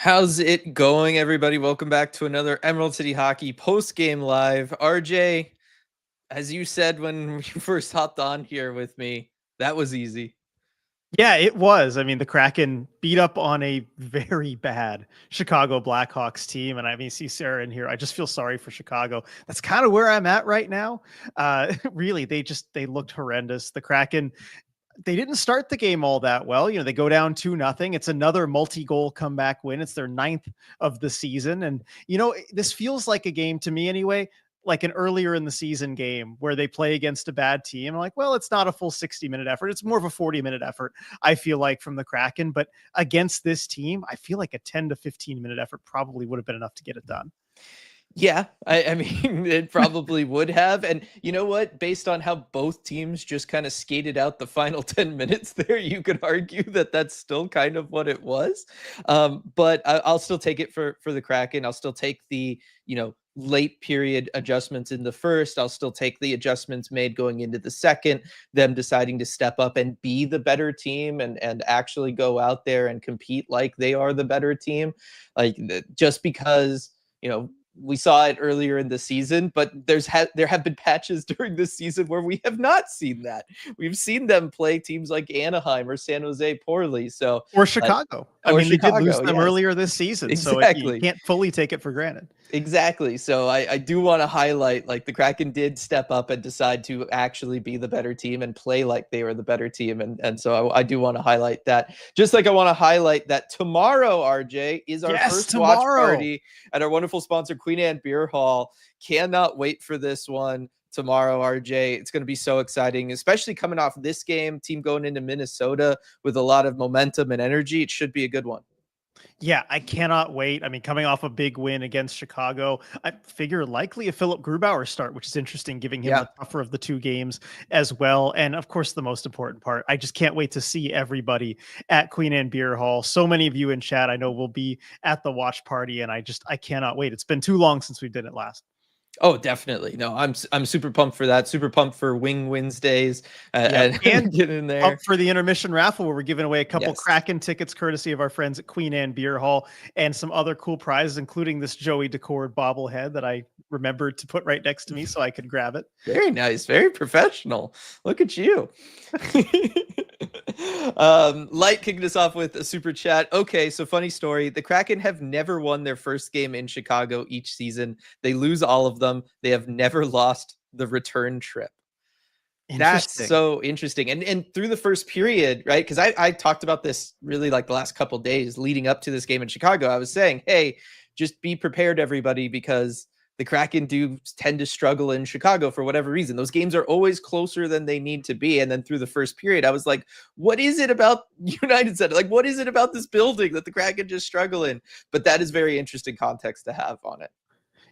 How's it going, everybody? Welcome back to another Emerald City Hockey post-game live. RJ, as you said when you first hopped on here with me, that was easy. Yeah, it was. I mean, the Kraken beat up on a very bad Chicago Blackhawks team. And I mean, see Sarah in here. I just feel sorry for Chicago. That's kind of where I'm at right now. Really, they looked horrendous. The Kraken, they didn't start the game all that well. They go down 2-0. It's another multi-goal comeback win. It's their ninth of the season. And, this feels like a game to me anyway, like an earlier in the season game where they play against a bad team. I'm like, well, it's not a full 60-minute effort. It's more of a 40-minute effort, I feel like, from the Kraken. But against this team, I feel like a 10 to 15-minute effort probably would have been enough to get it done. Yeah, I mean, it probably would have. And you know what? Based on how both teams just kind of skated out the final 10 minutes there, you could argue that that's still kind of what it was. But I'll still take it for the Kraken. I'll still take the, late period adjustments in the first. I'll still take the adjustments made going into the second, them deciding to step up and be the better team and actually go out there and compete like they are the better team. Like just because, we saw it earlier in the season, but there have been patches during this season where we have not seen that. We've seen them play teams like Anaheim or San Jose poorly. So Or Chicago. I mean, Chicago, they did lose them yes. earlier this season, so you Exactly. can't fully take it for granted. Exactly. So I do want to highlight, like, the Kraken did step up and decide to actually be the better team and play like they were the better team. And so I do want to highlight that. Just like I want to highlight that tomorrow, RJ, is our first watch party at our wonderful sponsor, Queen Anne Beer Hall. Cannot wait for this one tomorrow, RJ. It's going to be so exciting, especially coming off this game, team going into Minnesota with a lot of momentum and energy. It should be a good one. Yeah, I cannot wait. I mean, coming off a big win against Chicago, I figure likely a Philip Grubauer start, which is interesting, giving him the tougher of the two games as well. And of course, the most important part, I just can't wait to see everybody at Queen Anne Beer Hall. So many of you in chat, I know, will be at the watch party, and I cannot wait. It's been too long since we did it last. Oh, definitely. No, I'm super pumped for that. Super pumped for Wing Wednesdays and get in there. Up for the intermission raffle where we're giving away a couple Kraken tickets courtesy of our friends at Queen Anne Beer Hall and some other cool prizes, including this Joey Decord bobblehead that I remembered to put right next to me so I could grab it. Very nice. Very professional. Look at you. Light kicking us off with a super chat. Okay, so funny story. The Kraken have never won their first game in Chicago each season. They lose all of them. They have never lost the return trip. That's so interesting. And through the first period, right? Because I talked about this really like the last couple of days leading up to this game in Chicago. I was saying, hey, just be prepared, everybody, because the Kraken do tend to struggle in Chicago for whatever reason. Those games are always closer than they need to be. And then through the first period, I was like, what is it about United Center? Like, what is it about this building that the Kraken just struggle in? But that is very interesting context to have on it.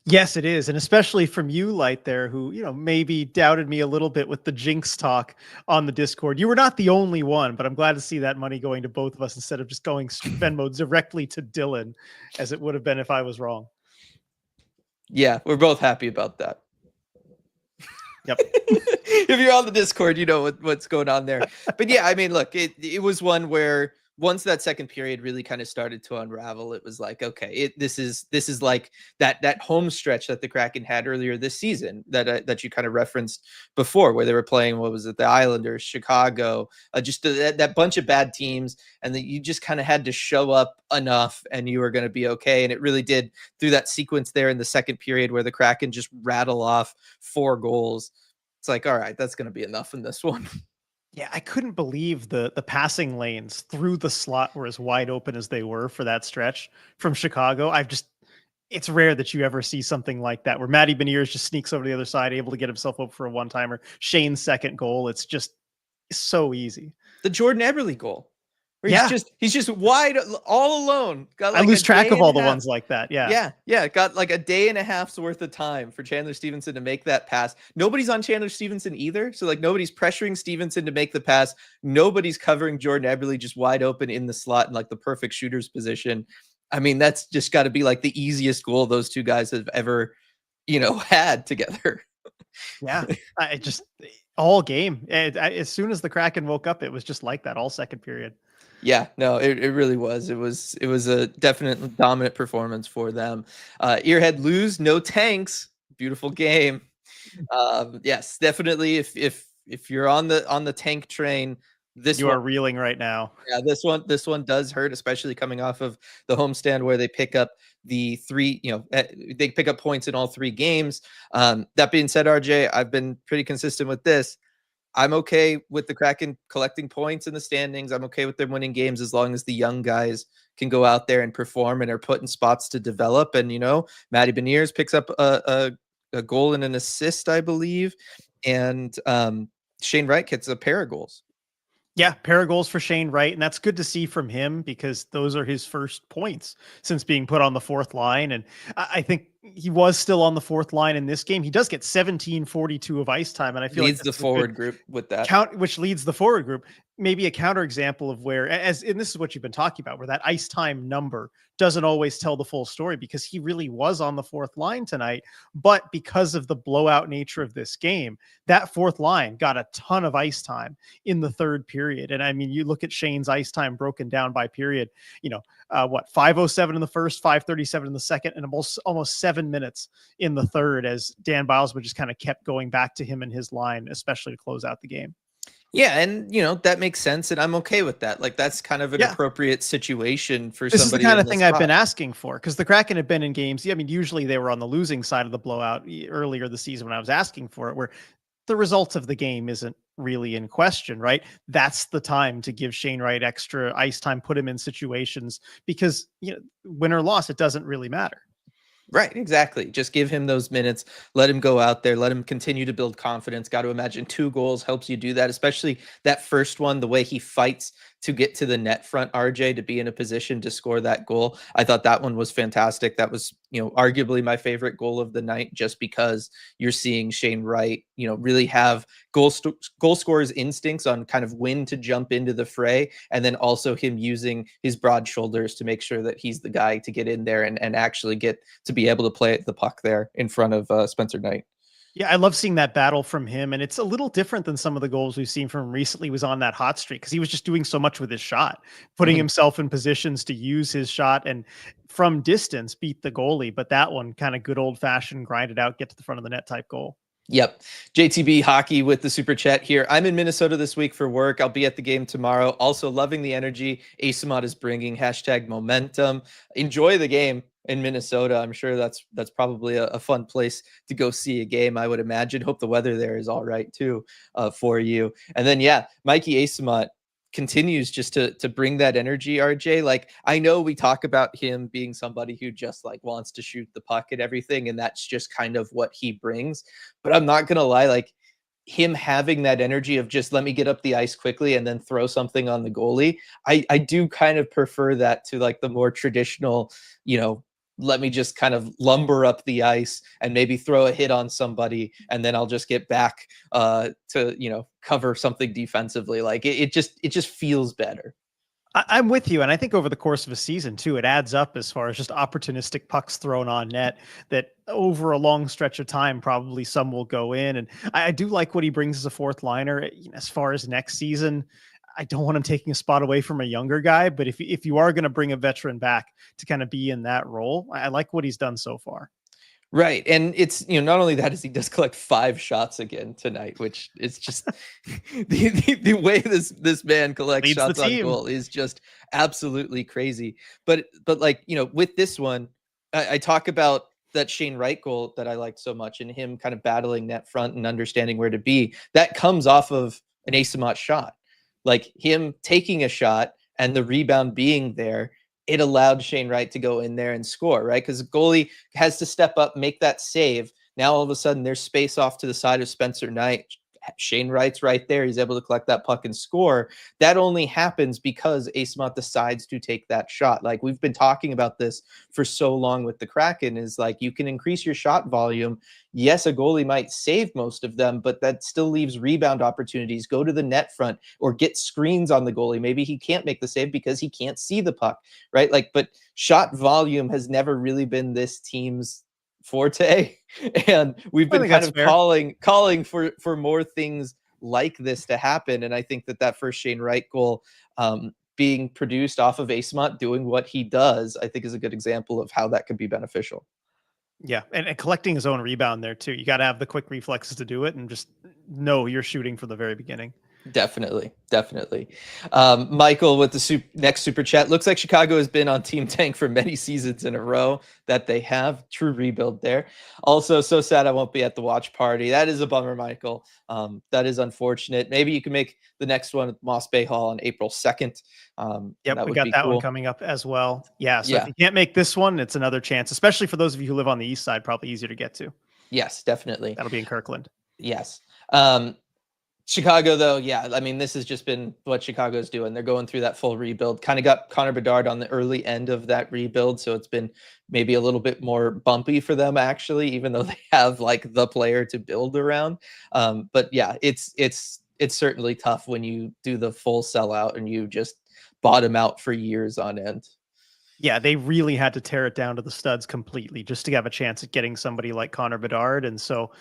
Yes, it is. And especially from you, Light, there, who, maybe doubted me a little bit with the jinx talk on the Discord. You were not the only one, but I'm glad to see that money going to both of us instead of just going Venmo directly to Dylan, as it would have been if I was wrong. Yeah, we're both happy about that. Yep. If you're on the Discord, you know what's going on there. But yeah, I mean, look, it was one where once that second period really kind of started to unravel, it was like, okay, this is like that home stretch that the Kraken had earlier this season that you kind of referenced before, where they were playing, what was it, the Islanders, Chicago, just that bunch of bad teams, and that you just kind of had to show up enough and you were going to be okay. And it really did through that sequence there in the second period where the Kraken just rattle off 4 goals. It's like, all right, that's going to be enough in this one. Yeah, I couldn't believe the passing lanes through the slot were as wide open as they were for that stretch from Chicago. It's rare that you ever see something like that where Matty Beniers just sneaks over to the other side, able to get himself up for a one-timer. Shane's second goal. It's just so easy. The Jordan Eberle goal. He's just wide all alone. Got like I lose track of all the ones like that. Yeah. Got like a day and a half's worth of time for Chandler Stevenson to make that pass. Nobody's on Chandler Stevenson either. So like nobody's pressuring Stevenson to make the pass. Nobody's covering Jordan Eberle just wide open in the slot in like the perfect shooter's position. I mean, that's just got to be like the easiest goal those two guys have ever, had together. Yeah. All game. As soon as the Kraken woke up, it was just like that all second period. Yeah, no, it really was. It was a definite dominant performance for them. Earhead lose, no tanks. Beautiful game. Yes, definitely. If you're on the tank train, this You one, are reeling right now. yeah, this one does hurt, especially coming off of the homestand where they pick up the three, they pick up points in all three games. That being said, RJ, I've been pretty consistent with this. I'm okay with the Kraken collecting points in the standings. I'm okay with them winning games as long as the young guys can go out there and perform and are put in spots to develop. And Matty Beniers picks up a goal and an assist, I believe, and Shane Wright gets a pair of goals. Yeah, pair of goals for Shane Wright, and that's good to see from him because those are his first points since being put on the fourth line. And I think he was still on the fourth line in this game. He does get 17:42 of ice time, and I feel like Leads this the is a good forward group with that. count, which leads the forward group. Maybe a counter example of where, and this is what you've been talking about, where that ice time number doesn't always tell the full story because he really was on the fourth line tonight. But because of the blowout nature of this game, that fourth line got a ton of ice time in the third period. And I mean, you look at Shane's ice time broken down by period, 5:07 in the first, 5:37 in the second, and almost 7 minutes in the third as Dan Bilesman just kind of kept going back to him and his line, especially to close out the game. Yeah, and that makes sense, and I'm okay with that. Like that's kind of an Yeah. appropriate situation for This is the somebody kind in of this thing I've been spot. asking for because the Kraken have been in games. I mean, usually they were on the losing side of the blowout earlier this season when I was asking for it, where the results of the game isn't really in question, right? That's the time to give Shane Wright extra ice time, put him in situations because, win or loss, it doesn't really matter. Right, exactly. Just give him those minutes. Let him go out there. Let him continue to build confidence. Got to imagine 2 goals helps you do that, especially that first one, the way he fights to get to the net front, RJ, to be in a position to score that goal. I thought that one was fantastic. That was, arguably my favorite goal of the night, just because you're seeing Shane Wright, really have goal scorer's instincts on kind of when to jump into the fray, and then also him using his broad shoulders to make sure that he's the guy to get in there and actually get to be able to play the puck there in front of Spencer Knight. Yeah, I love seeing that battle from him, and it's a little different than some of the goals we've seen from him recently. He was on that hot streak because he was just doing so much with his shot, putting Mhm. himself in positions to use his shot and from distance beat the goalie. But that one kind of good old fashioned grind it out, get to the front of the net type goal. Yep. JTB Hockey with the super chat here. I'm in Minnesota this week for work. I'll be at the game tomorrow. Also loving the energy Asot is bringing. Hashtag momentum. Enjoy the game in Minnesota. I'm sure that's probably a fun place to go see a game, I would imagine. Hope the weather there is all right too for you. And then, yeah, Mikey Asot continues just to bring that energy, RJ. Like, I know we talk about him being somebody who just like wants to shoot the puck and everything, and that's just kind of what he brings. But I'm not gonna lie, like him having that energy of just let me get up the ice quickly and then throw something on the goalie. I do kind of prefer that to like the more traditional, let me just kind of lumber up the ice and maybe throw a hit on somebody, and then I'll just get back to cover something defensively. Like it just feels better. I'm with you. And I think over the course of a season, too, it adds up as far as just opportunistic pucks thrown on net that over a long stretch of time, probably some will go in. And I do like what he brings as a fourth liner. As far as next season, I don't want him taking a spot away from a younger guy. But if you are going to bring a veteran back to kind of be in that role, I like what he's done so far. Right. And it's, not only that, is he does collect 5 shots again tonight, which is just the way this man collects Leads the shots on team. goal is just absolutely crazy. But like, with this one, I talk about that Shane Wright goal that I liked so much, and him kind of battling net front and understanding where to be. That comes off of an Asot shot. Like him taking a shot and the rebound being there, it allowed Shane Wright to go in there and score, right? Because the goalie has to step up, make that save. Now all of a sudden there's space off to the side of Spencer Knight. Shane Wright's right there. He's able to collect that puck and score. That only happens because Asot decides to take that shot. Like we've been talking about this for so long with the Kraken, is like you can increase your shot volume. Yes, a goalie might save most of them, but that still leaves rebound opportunities. Go to the net front or get screens on the goalie. Maybe he can't make the save because he can't see the puck, right? Like, but shot volume has never really been this team's forte, and we've I been think kind that's of fair. calling for more things like this to happen. And I think that first Shane Wright goal, being produced off of Asot doing what he does, I think is a good example of how that could be beneficial. Yeah, and collecting his own rebound there too. You got to have the quick reflexes to do it, and just know you're shooting from the very beginning. Definitely, definitely. Michael with the next super chat. Looks like Chicago has been on Team Tank for many seasons in a row that they have. True rebuild there. Also, so sad I won't be at the watch party. That is a bummer, Michael. That is unfortunate. Maybe you can make the next one at Moss Bay Hall on April 2nd. Yep, we got that one coming up as well. Yeah, so if you can't make this one, it's another chance, especially for those of you who live on the east side, probably easier to get to. Yes, definitely. That'll be in Kirkland. Yes. Chicago, though, yeah, I mean, this has just been what Chicago's doing. They're going through that full rebuild. Kind of got Connor Bedard on the early end of that rebuild, so it's been maybe a little bit more bumpy for them, actually, even though they have like the player to build around. But yeah, it's certainly tough when you do the full sellout and you just bottom out for years on end. Yeah, they really had to tear it down to the studs completely just to have a chance at getting somebody like Connor Bedard, and so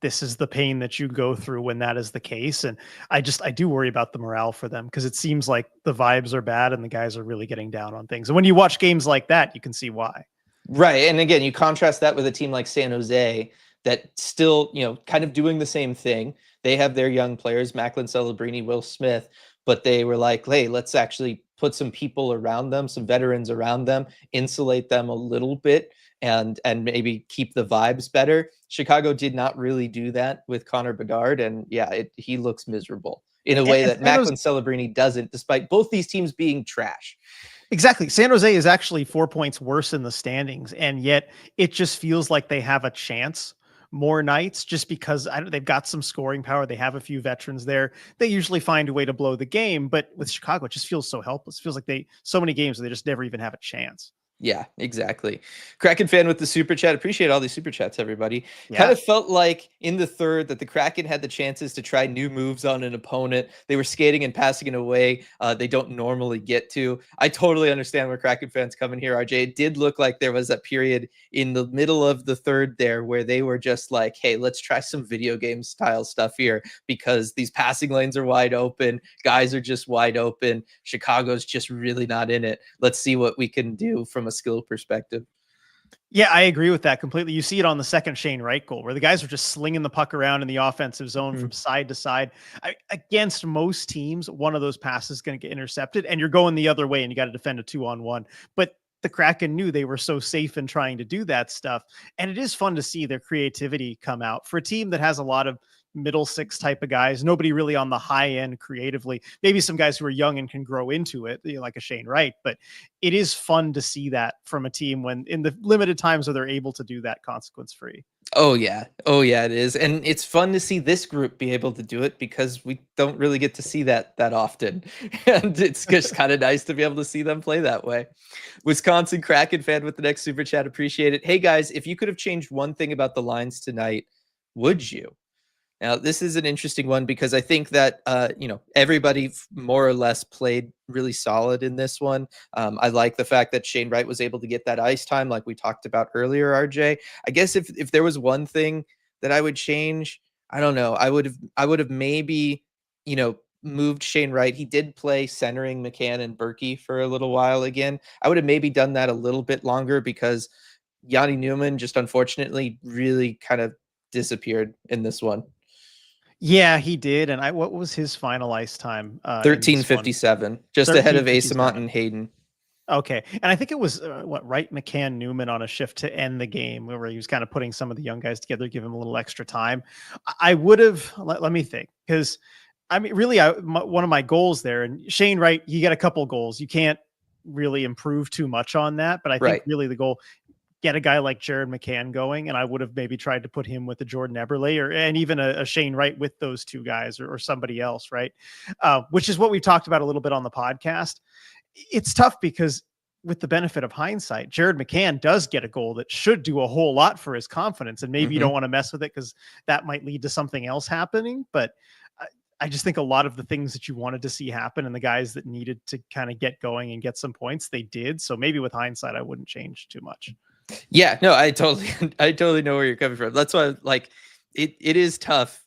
this is the pain that you go through when that is the case. And I do worry about the morale for them, because it seems like the vibes are bad and the guys are really getting down on things. And when you watch games like that, you can see why. Right. And again, you contrast that with a team like San Jose that still, kind of doing the same thing. They have their young players, Macklin Celebrini, Will Smith, but they were like, hey, let's actually put some people around them, some veterans around them, insulate them a little bit, and maybe keep the vibes better. Chicago did not really do that with Connor Bedard, and yeah, he looks miserable in a way that Macklin Celebrini doesn't, despite both these teams being trash. Exactly. San Jose is actually 4 points worse in the standings, and yet it just feels like they have a chance more nights just because they've got some scoring power. They have a few veterans there. They usually find a way to blow the game, but with Chicago, it just feels so helpless. It feels like so many games where they just never even have a chance. Yeah, exactly. Kraken fan with the super chat. Appreciate all these super chats, everybody. Yeah. Kind of felt like in the third that the Kraken had the chances to try new moves on an opponent. They were skating and passing in a way they don't normally get to. I totally understand where Kraken fans come in here, RJ. It did look like there was a period in the middle of the third there where they were just like, hey, let's try some video game style stuff here, because these passing lanes are wide open. Guys are just wide open. Chicago's just really not in it. Let's see what we can do from a skill perspective. Yeah, I agree with that completely. You see it on the second Shane Wright goal where the guys are just slinging the puck around in the offensive zone from side to side. Against most teams, one of those passes is going to get intercepted and you're going the other way and you got to defend a 2-on-1. But the Kraken knew they were so safe in trying to do that stuff. And it is fun to see their creativity come out for a team that has a lot of middle six type of guys, nobody really on the high end creatively, maybe some guys who are young and can grow into it, like a Shane Wright, but it is fun to see that from a team when in the limited times where they're able to do that consequence free. Oh yeah, it is. And it's fun to see this group be able to do it because we don't really get to see that often. And it's just kind of nice to be able to see them play that way. Wisconsin Kraken fan with the next super chat. Appreciate it. Hey guys, if you could have changed one thing about the lines tonight, would you? Now, this is an interesting one because I think that, everybody more or less played really solid in this one. I like the fact that Shane Wright was able to get that ice time like we talked about earlier, RJ. I guess if there was one thing that I would change, I don't know. I would have maybe, moved Shane Wright. He did play centering McCann and Berkey for a little while again. I would have maybe done that a little bit longer because Yanni Newman just unfortunately really kind of disappeared in this one. Yeah, he did. And what was his final ice time? 13:57, just ahead of Asot and Hayden. Okay. And I think it was Wright, McCann, Newman on a shift to end the game where he was kind of putting some of the young guys together, give him a little extra time. I would have, let me think, because I mean, really, one of my goals there, and Shane Wright, you get a couple goals. You can't really improve too much on that. But I think really the goal, get a guy like Jared McCann going, and I would have maybe tried to put him with a Jordan Eberle and even a Shane Wright with those two guys or somebody else, right? Which is what we've talked about a little bit on the podcast. It's tough because with the benefit of hindsight, Jared McCann does get a goal that should do a whole lot for his confidence, and maybe you don't want to mess with it because that might lead to something else happening. But I just think a lot of the things that you wanted to see happen and the guys that needed to kind of get going and get some points, they did. So maybe with hindsight, I wouldn't change too much. Yeah, no, I totally know where you're coming from. That's why, like, it is tough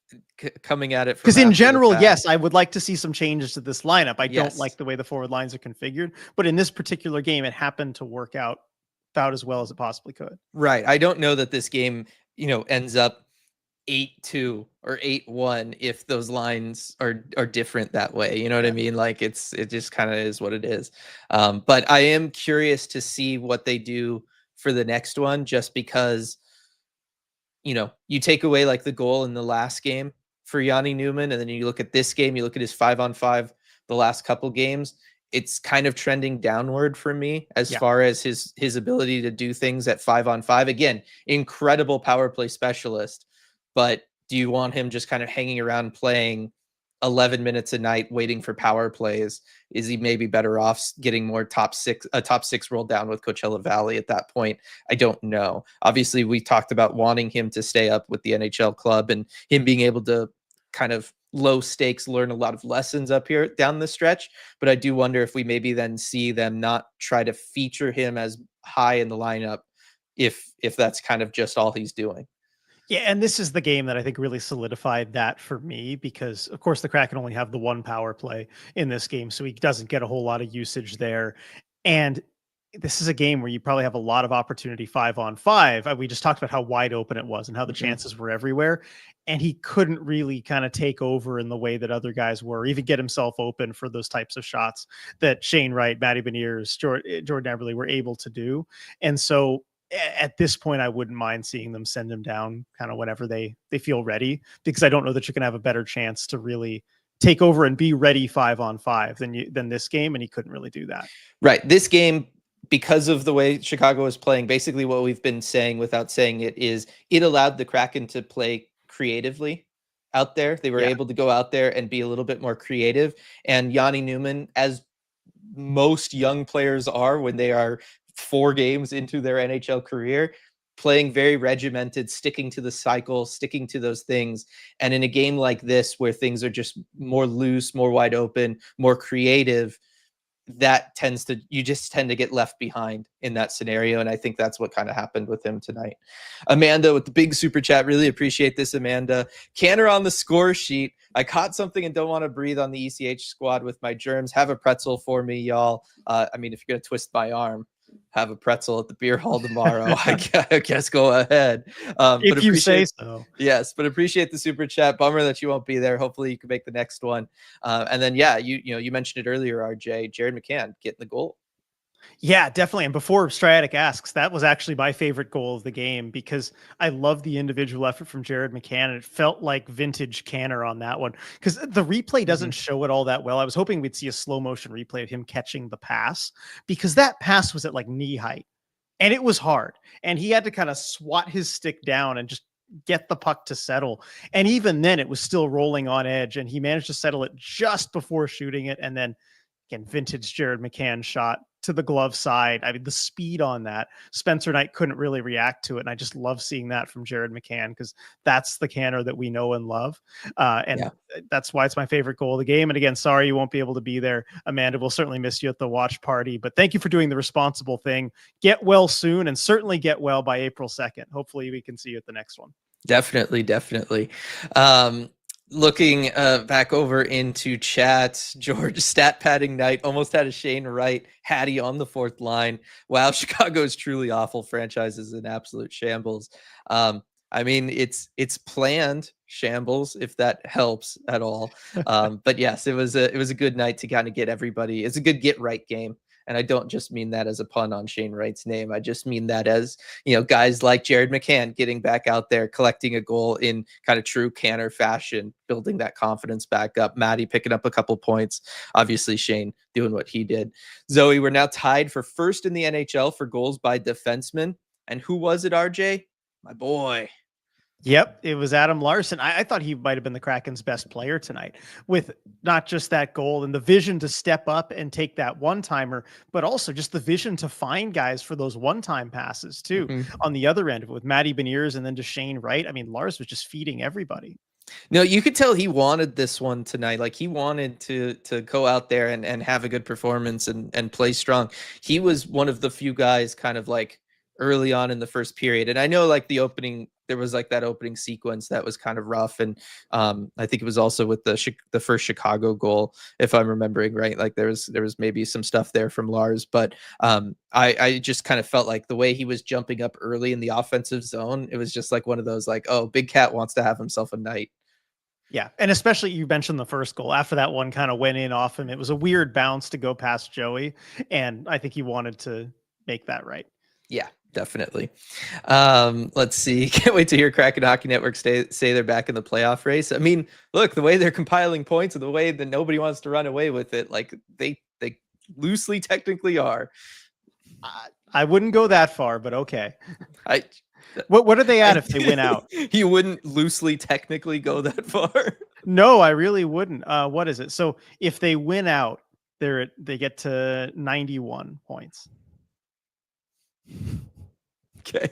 coming at it from Because in after the general, fact. yes, I would like to see some changes to this lineup. I don't Yes. like the way the forward lines are configured, but in this particular game, it happened to work out about as well as it possibly could. Right. I don't know that this game, ends up 8-2 or 8-1 if those lines are different that way. You know what I mean? Like it just kind of is what it is. But I am curious to see what they do for the next one, just because, you take away like the goal in the last game for Yanni Newman, and then you look at this game, you look at his 5-on-5 the last couple games, it's kind of trending downward for me as far as his ability to do things at 5-on-5. Again, incredible power play specialist, but do you want him just kind of hanging around playing 11 minutes a night waiting for power plays? Is he maybe better off getting more top six roll down with Coachella Valley at that point? I don't know. Obviously, we talked about wanting him to stay up with the NHL club and him being able to kind of low stakes learn a lot of lessons up here down the stretch. But I do wonder if we maybe then see them not try to feature him as high in the lineup if that's kind of just all he's doing. Yeah, and this is the game that I think really solidified that for me, because of course the Kraken only have the one power play in this game, so he doesn't get a whole lot of usage there. And this is a game where you probably have a lot of opportunity 5-on-5. We just talked about how wide open it was and how the chances were everywhere. And he couldn't really kind of take over in the way that other guys were, even get himself open for those types of shots that Shane Wright, Matty Beniers, Jordan Eberle were able to do. And so at this point, I wouldn't mind seeing them send him down kind of whenever they feel ready, because I don't know that you're going to have a better chance to really take over and be ready 5-on-5 than this game. And he couldn't really do that. Right. This game, because of the way Chicago is playing, basically what we've been saying without saying it is it allowed the Kraken to play creatively out there. They were able to go out there and be a little bit more creative. And Yanni Newman, as most young players are when they are 4 games into their NHL career, playing very regimented, sticking to the cycle, sticking to those things. And in a game like this, where things are just more loose, more wide open, more creative, you just tend to get left behind in that scenario. And I think that's what kind of happened with him tonight. Amanda with the big super chat. Really appreciate this, Amanda. Canner on the score sheet. I caught something and don't want to breathe on the ECH squad with my germs. Have a pretzel for me, y'all. I mean, if you're going to twist my arm, have a pretzel at the beer hall tomorrow. I guess go ahead. If you say so. Yes, but appreciate the super chat. Bummer that you won't be there. Hopefully you can make the next one. And then, you mentioned it earlier, RJ, Jared McCann getting the goal. Yeah, definitely. And before Striatic asks, that was actually my favorite goal of the game, because I love the individual effort from Jared McCann. And it felt like vintage Canner on that one, because the replay doesn't show it all that well. I was hoping we'd see a slow motion replay of him catching the pass, because that pass was at like knee height and it was hard. And he had to kind of swat his stick down and just get the puck to settle. And even then it was still rolling on edge, and he managed to settle it just before shooting it. And then again, vintage Jared McCann shot to the glove side. I mean, the speed on that, Spencer Knight couldn't really react to it. And I just love seeing that from Jared McCann, because that's the Canner that we know and love. That's why it's my favorite goal of the game. And again, sorry you won't be able to be there, Amanda. We'll certainly miss you at the watch party, but thank you for doing the responsible thing. Get well soon, and certainly get well by April 2nd. Hopefully we can see you at the next one. Definitely. Looking back over into chat, George, stat padding night, almost had a Shane Wright Hattie on the 4th line. Wow, Chicago is truly awful. Franchise is an absolute shambles. I mean, it's planned shambles, if that helps at all. But yes, it was a good night to kind of get everybody. It's a good get right game. And I don't just mean that as a pun on Shane Wright's name. I just mean that as, guys like Jared McCann getting back out there, collecting a goal in kind of true Canner fashion, building that confidence back up. Matty picking up a couple points. Obviously, Shane doing what he did. Zoe, we're now tied for first in the NHL for goals by defensemen. And who was it, RJ? My boy. Yep, it was Adam Larson. I thought he might have been the Kraken's best player tonight, with not just that goal and the vision to step up and take that one-timer, but also just the vision to find guys for those one-time passes too on the other end of it, with Matty Beniers and then to Shane Wright. I mean, Lars was just feeding everybody. No, you could tell he wanted this one tonight. Like, he wanted to go out there and have a good performance and play strong. He was one of the few guys kind of like early on in the first period. And I know like there was like that opening sequence that was kind of rough. And I think it was also with the first Chicago goal, if I'm remembering right. Like there was maybe some stuff there from Lars, but I just kind of felt like the way he was jumping up early in the offensive zone, it was just like one of those like, oh, Big Cat wants to have himself a night. Yeah. And especially you mentioned the first goal after that one kind of went in off him. It was a weird bounce to go past Joey. And I think he wanted to make that right. Yeah, definitely. Let's see. Can't wait to hear Kraken Hockey Network say they're back in the playoff race. I mean, look, the way they're compiling points and the way that nobody wants to run away with it, like they loosely technically are. I wouldn't go that far, but okay. What are they at if they win out? You wouldn't loosely technically go that far. No, I really wouldn't. What is it? So if they win out, they get to 91 points. Okay.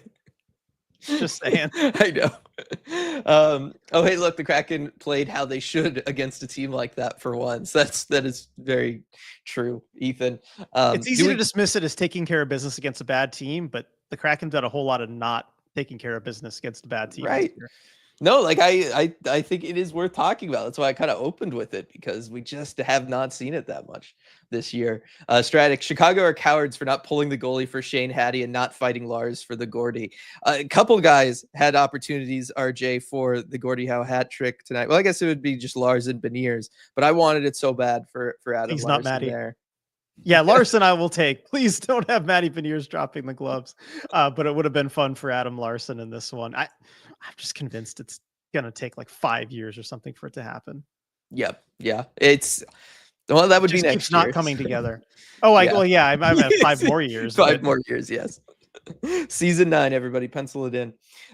Just saying. I know. Oh, hey, look, the Kraken played how they should against a team like that for once. That is very true, Ethan. It's easy to dismiss it as taking care of business against a bad team, but the Kraken done a whole lot of not taking care of business against a bad team. Right. No, like I think it is worth talking about. That's why I kind of opened with it, because we just have not seen it that much this year. Stratic, Chicago are cowards for not pulling the goalie for Shane Hattie and not fighting Lars for the Gordy. A couple guys had opportunities, RJ, for the Gordie Howe hat trick tonight. Well, I guess it would be just Lars and Beniers, but I wanted it so bad for Adam. He's Larson not Matty there. Yeah, Larson I will take. Please don't have Matty Beniers dropping the gloves. But it would have been fun for Adam Larson in this one. I'm just convinced it's going to take like 5 years or something for it to happen. Yep. Yeah. Well, that would be next year. Not coming together. Oh, yeah. I meant 5 more years. 5 more years, yes. Season 9, everybody, pencil it in.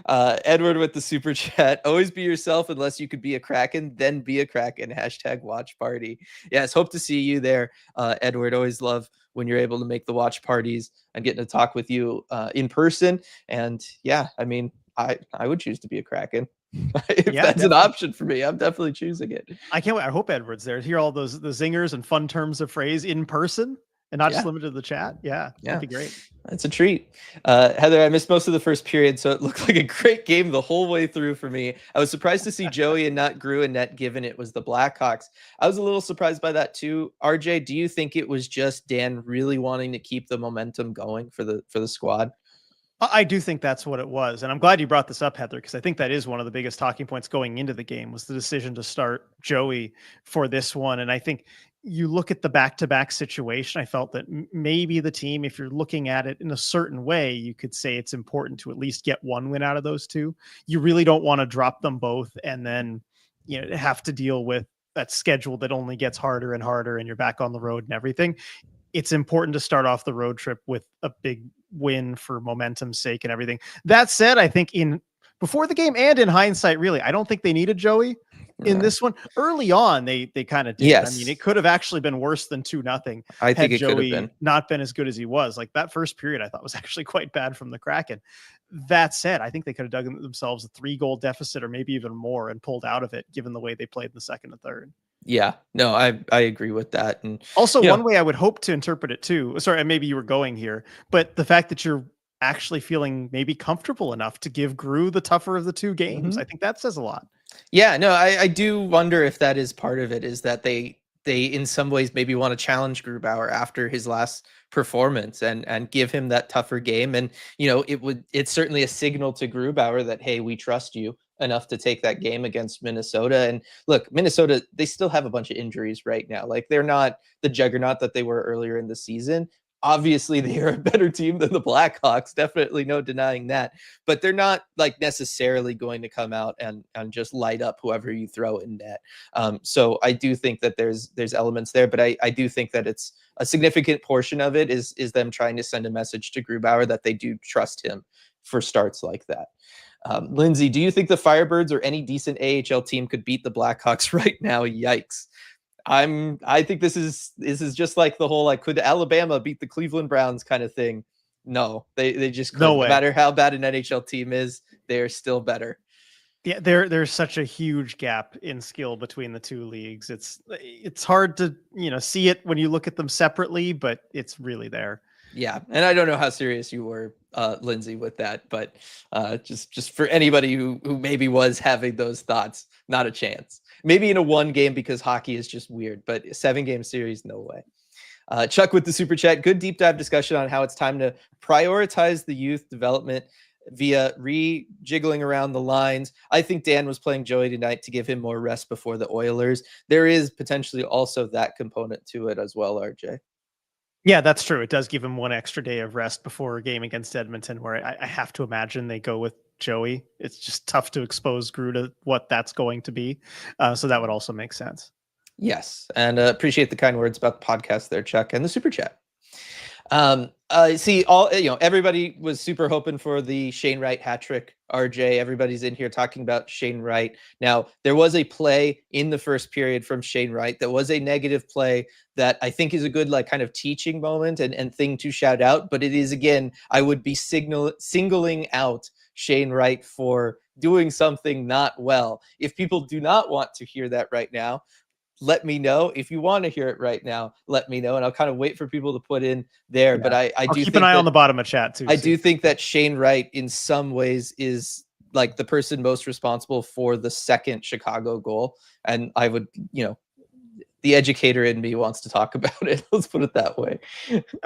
Edward with the super chat. Always be yourself unless you could be a Kraken, then be a Kraken. #watch party. Yes, hope to see you there, Edward. Always love when you're able to make the watch parties and getting to talk with you in person. And yeah, I mean, I would choose to be a Kraken. If that's definitely an option for me, I'm definitely choosing it. I can't wait. I hope Edward's there to hear all the zingers and fun terms of phrase in person and not just limited to the chat. Yeah, that'd be great. That's a treat. Heather, I missed most of the first period, so it looked like a great game the whole way through for me. I was surprised to see Joey and not Grew in net, given it was the Blackhawks. I was a little surprised by that too. RJ, do you think it was just Dan really wanting to keep the momentum going for the squad? I do think that's what it was. And I'm glad you brought this up, Heather, because I think that is one of the biggest talking points going into the game was the decision to start Joey for this one. And I think you look at the back-to-back situation, I felt that maybe the team, if you're looking at it in a certain way, you could say it's important to at least get one win out of those two. You really don't want to drop them both and then, have to deal with that schedule that only gets harder and harder and you're back on the road and everything. It's important to start off the road trip with a big win for momentum's sake and everything. That said, I think before the game and in hindsight, really, I don't think they needed Joey in this one. Early on, they kind of did. Yes. I mean, it could have actually been worse than 2-0. I think it Joey could have been not been as good as he was. Like that first period, I thought was actually quite bad from the Kraken. That said, I think they could have dug themselves a 3-goal deficit or maybe even more and pulled out of it, given the way they played in the second and third. Yeah, no, I agree with that. And also one way I would hope to interpret it too, sorry, and maybe you were going here, but the fact that you're actually feeling maybe comfortable enough to give Grew the tougher of the 2 games. I think that says a lot. Yeah, no, I do wonder if that is part of it, is that they in some ways maybe want to challenge Grubauer after his last performance and give him that tougher game. And, it's certainly a signal to Grubauer that, hey, we trust you enough to take that game against Minnesota. And look, Minnesota, they still have a bunch of injuries right now. Like they're not the juggernaut that they were earlier in the season. Obviously, they are a better team than the Blackhawks. Definitely no denying that. But they're not like necessarily going to come out and just light up whoever you throw in net. So I do think that there's elements there, but I do think that it's a significant portion of it is them trying to send a message to Grubauer that they do trust him for starts like that. Lindsay, do you think the Firebirds or any decent AHL team could beat the Blackhawks right now? Yikes. I think this is just like the whole, like, could Alabama beat the Cleveland Browns kind of thing? No, they just couldn't. No matter how bad an NHL team is, they are still better. Yeah, there's such a huge gap in skill between the 2 leagues. It's hard to, see it when you look at them separately, but it's really there. Yeah, and I don't know how serious you were Lindsay, with that, but just for anybody who maybe was having those thoughts, not a chance. Maybe in a 1 game because hockey is just weird, but a 7-game series, no way. Chuck with the super chat. Good deep dive discussion on how it's time to prioritize the youth development via rejiggling around the lines. I think Dan was playing Joey tonight to give him more rest before the Oilers. There is potentially also that component to it as well, RJ. Yeah, that's true. It does give him 1 extra day of rest before a game against Edmonton, where I have to imagine they go with Joey. It's just tough to expose Gru to what that's going to be. So that would also make sense. Yes, and appreciate the kind words about the podcast there, Chuck, and the super chat. See, everybody was super hoping for the Shane Wright hat trick. RJ, everybody's in here talking about Shane Wright. Now, there was a play in the first period from Shane Wright that was a negative play that I think is a good kind of teaching moment and thing to shout out. But it is, again, I would be singling out Shane Wright for doing something not well. If people do not want to hear that right now, let me know. If you want to hear it right now, let me know, and I'll kind of wait for people to put in there. Yeah. But I do keep an eye on the bottom of chat too. I do think that Shane Wright, in some ways, is like the person most responsible for the second Chicago goal, and I would, the educator in me wants to talk about it. Let's put it that way.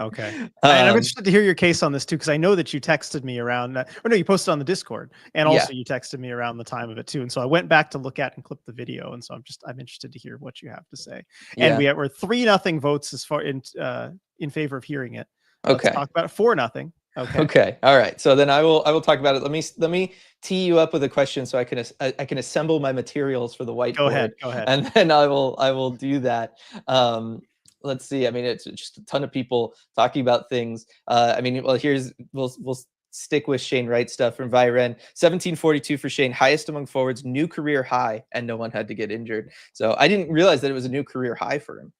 Okay. And I'm interested to hear your case on this too, because I know that you texted me around, you posted on the Discord, and also you texted me around the time of it too. And so I went back to look at and clip the video, and so I'm interested to hear what you have to say. And we're 3-0 votes as far in favor of hearing it. Okay. Let's talk about it. 4-0. Okay. All right. So then I will talk about it. Let me tee you up with a question so I can assemble my materials for the whiteboard. Go ahead. And then I will do that. Let's see. I mean, it's just a ton of people talking about things. We'll stick with Shane Wright stuff from Viren. 1742 for Shane, highest among forwards, new career high, and no one had to get injured. So I didn't realize that it was a new career high for him.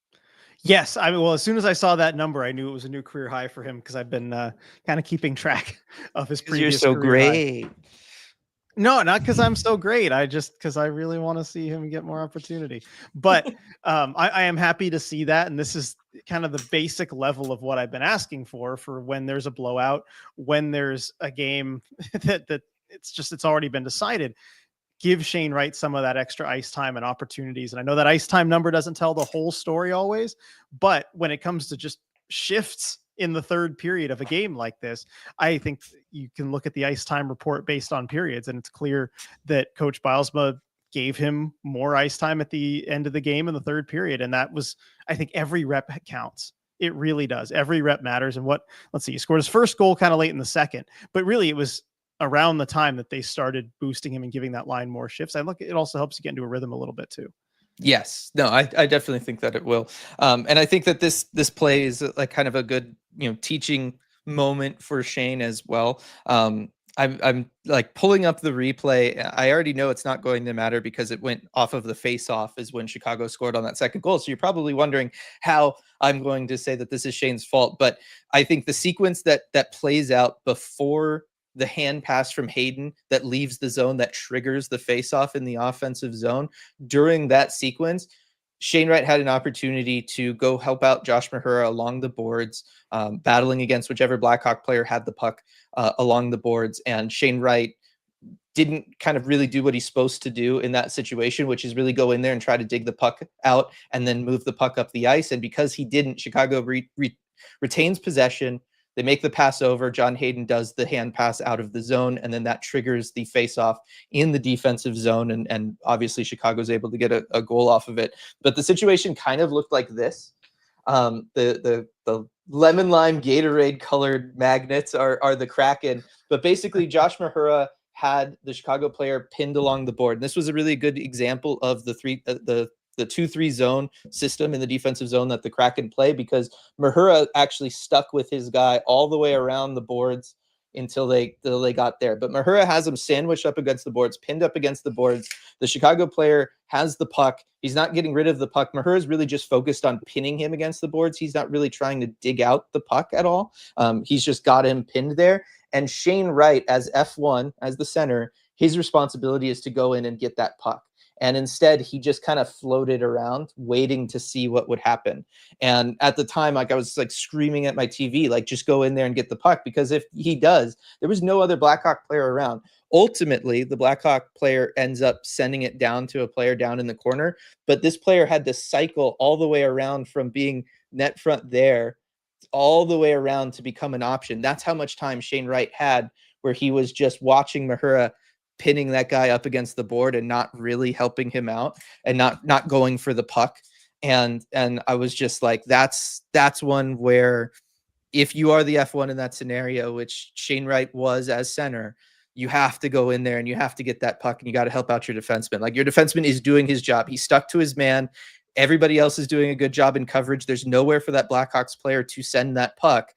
Yes, as soon as I saw that number, I knew it was a new career high for him, because I've been kind of keeping track of his previous. You're so great. High. No, not because I'm so great. Because I really want to see him get more opportunity. But I am happy to see that, and this is kind of the basic level of what I've been asking for when there's a blowout, when there's a game that it's already been decided. Give Shane Wright some of that extra ice time and opportunities. And I know that ice time number doesn't tell the whole story always, but when it comes to just shifts in the third period of a game like this, I think you can look at the ice time report based on periods, and it's clear that Coach Bilesma gave him more ice time at the end of the game in the third period. And that was, I think, every rep counts. It really does. Every rep matters. And let's see, he scored his first goal kind of late in the second, but really it was around the time that they started boosting him and giving that line more shifts. It also helps you get into a rhythm a little bit too. Yes, no, I definitely think that it will. And I think that this play is like kind of a good, teaching moment for Shane as well. I'm like pulling up the replay. I already know it's not going to matter because it went off of the face-off is when Chicago scored on that second goal. So you're probably wondering how I'm going to say that this is Shane's fault. But I think the sequence that plays out before the hand pass from Hayden that leaves the zone that triggers the faceoff in the offensive zone, during that sequence, Shane Wright had an opportunity to go help out Josh Mahura along the boards, battling against whichever Blackhawk player had the puck along the boards. And Shane Wright didn't kind of really do what he's supposed to do in that situation, which is really go in there and try to dig the puck out and then move the puck up the ice. And because he didn't, Chicago retains possession. They make the pass over. John Hayden does the hand pass out of the zone, and then that triggers the face-off in the defensive zone, and obviously Chicago's able to get a goal off of it. But the situation kind of looked like this. The lemon lime Gatorade colored magnets are the Kraken, but basically Josh Mahura had the Chicago player pinned along the board. And this was a really good example of the 2-3 zone system in the defensive zone that the Kraken play, because Mahura actually stuck with his guy all the way around the boards until they got there. But Mahura has him sandwiched up against the boards, pinned up against the boards. The Chicago player has the puck. He's not getting rid of the puck. Mahura is really just focused on pinning him against the boards. He's not really trying to dig out the puck at all. He's just got him pinned there. And Shane Wright, as F1, as the center, his responsibility is to go in and get that puck. And instead, he just kind of floated around, waiting to see what would happen. And at the time, like I was like screaming at my TV, like just go in there and get the puck, because if he does, there was no other Blackhawk player around. Ultimately, the Blackhawk player ends up sending it down to a player down in the corner, but this player had to cycle all the way around from being net front there all the way around to become an option. That's how much time Shane Wright had, where he was just watching Mahura pinning that guy up against the board and not really helping him out and not going for the puck. And I was just like, that's one where if you are the F1 in that scenario, which Shane Wright was as center, you have to go in there and you have to get that puck and you got to help out your defenseman. Like, your defenseman is doing his job. He stuck to his man. Everybody else is doing a good job in coverage. There's nowhere for that Blackhawks player to send that puck.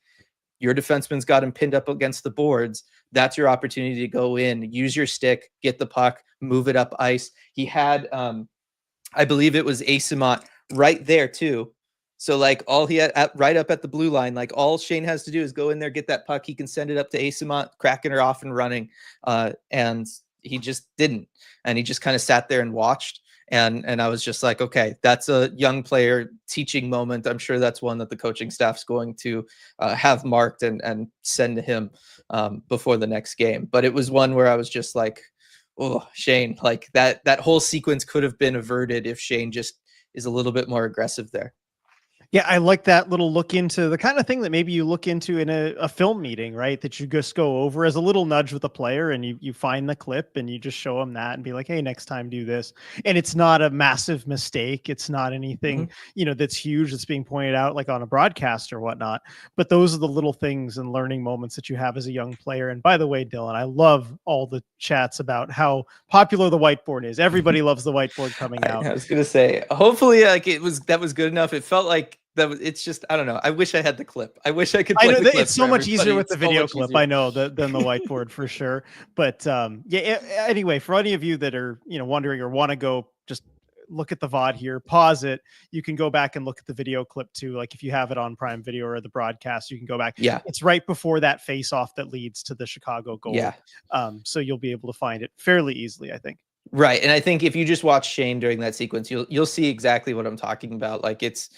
Your defenseman's got him pinned up against the boards. That's your opportunity to go in, use your stick, get the puck, move it up ice. He had, I believe it was Asot right there too. So like all he had right up at the blue line, like all Shane has to do is go in there, get that puck. He can send it up to Asot, Kraken are off and running. And he just didn't. And he just kind of sat there and watched. And I was just like, okay, that's a young player teaching moment. I'm sure that's one that the coaching staff's going to have marked and send to him before the next game. But it was one where I was just like, oh, Shane, like that whole sequence could have been averted if Shane just is a little bit more aggressive there. Yeah, I like that little look into the kind of thing that maybe you look into in a film meeting, right? That you just go over as a little nudge with a player, and you find the clip and you just show them that and be like, hey, next time do this. And it's not a massive mistake. It's not anything, that's huge that's being pointed out like on a broadcast or whatnot. But those are the little things and learning moments that you have as a young player. And by the way, Dylan, I love all the chats about how popular the whiteboard is. Everybody loves the whiteboard coming out. I was going to say, hopefully like that was good enough. It felt like it's just, I don't know. I wish I had the clip. I wish I could play the clip. It's so much easier with the video clip. I know than the whiteboard for sure. But anyway, for any of you that are, wondering or want to go just look at the VOD here, pause it. You can go back and look at the video clip too. Like if you have it on Prime Video or the broadcast, you can go back. Yeah. It's right before that face off that leads to the Chicago goal. Yeah. So you'll be able to find it fairly easily, I think. Right. And I think if you just watch Shane during that sequence, you'll see exactly what I'm talking about. Like it's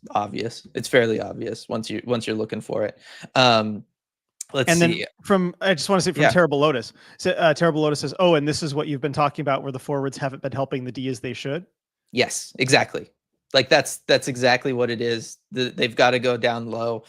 obvious. It's fairly obvious once you're looking for it. Let's see. Then I just want to say from Terrible Lotus. So, Terrible Lotus says, "Oh, and this is what you've been talking about, where the forwards haven't been helping the D as they should." Yes, exactly. Like that's exactly what it is. They've got to go down low.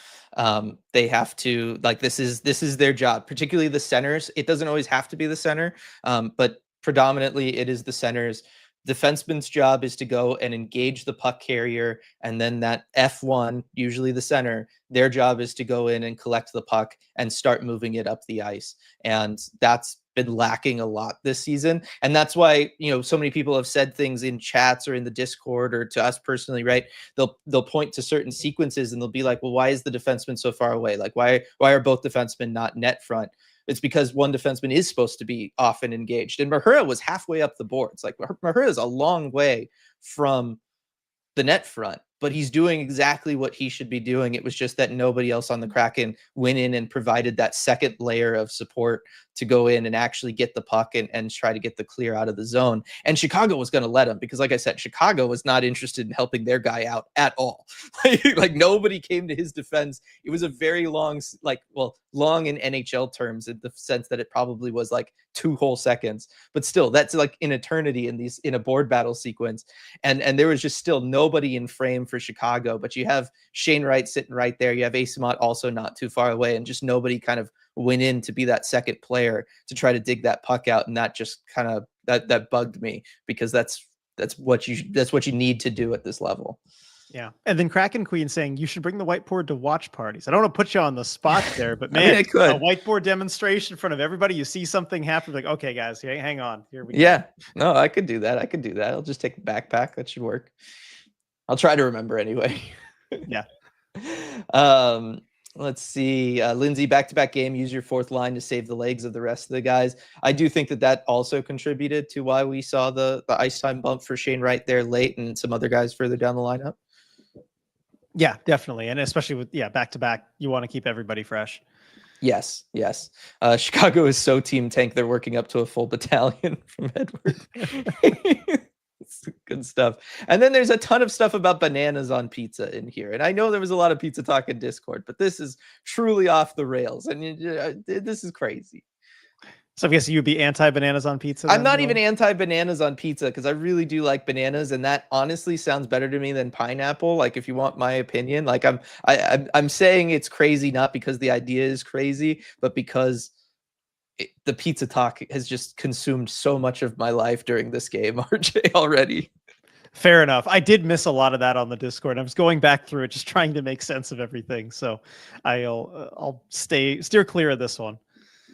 They have to, like, this is their job, particularly the centers. It doesn't always have to be the center, but predominantly it is the centers. Defenseman's job is to go and engage the puck carrier, and then that F1, usually the center, their job is to go in and collect the puck and start moving it up the ice. And that's been lacking a lot this season. And that's why, so many people have said things in chats or in the Discord or to us personally, right? They'll point to certain sequences and they'll be like, well, why is the defenseman so far away? Like, why are both defensemen not net front? It's because one defenseman is supposed to be often engaged. And Mahura was halfway up the boards. Like, Mahura is a long way from the net front, but he's doing exactly what he should be doing. It was just that nobody else on the Kraken went in and provided that second layer of support to go in and actually get the puck and try to get the clear out of the zone. And Chicago was going to let him because, like I said, Chicago was not interested in helping their guy out at all. Like nobody came to his defense. It was a very long in NHL terms, in the sense that it probably was like 2 whole seconds, but still that's like an eternity in a board battle sequence. And there was just still nobody in frame for Chicago, but you have Shane Wright sitting right there. You have Asot also not too far away, and just nobody kind of went in to be that second player to try to dig that puck out. And that just kind of that bugged me, because that's what you need to do at this level. Yeah. And then Kraken Queen saying you should bring the whiteboard to watch parties. I don't want to put you on the spot there, but man, I could. A whiteboard demonstration in front of everybody. You see something happen, like, okay, guys, hang on. Here we go. Yeah. No, I could do that. I'll just take a backpack. That should work. I'll try to remember anyway. Yeah. Let's see. Lindsay, back-to-back game. Use your fourth line to save the legs of the rest of the guys. I do think that also contributed to why we saw the ice time bump for Shane Wright there late and some other guys further down the lineup. Yeah, definitely. And especially with, back-to-back, you want to keep everybody fresh. Yes, yes. Chicago is so team tank. They're working up to a full battalion from Edward. It's good stuff. And then there's a ton of stuff about bananas on pizza in here. And I know there was a lot of pizza talk in Discord, but this is truly off the rails. And this is crazy. So I guess you'd be anti-bananas on pizza I'm then, not Will? even anti-bananas on pizza because I really do like bananas, and that honestly sounds better to me than pineapple. Like, if you want my opinion, like I'm saying it's crazy not because the idea is crazy, but because the pizza talk has just consumed so much of my life during this game, RJ, already. Fair enough. I did miss a lot of that on the Discord. I was going back through it, just trying to make sense of everything. So I'll steer clear of this one.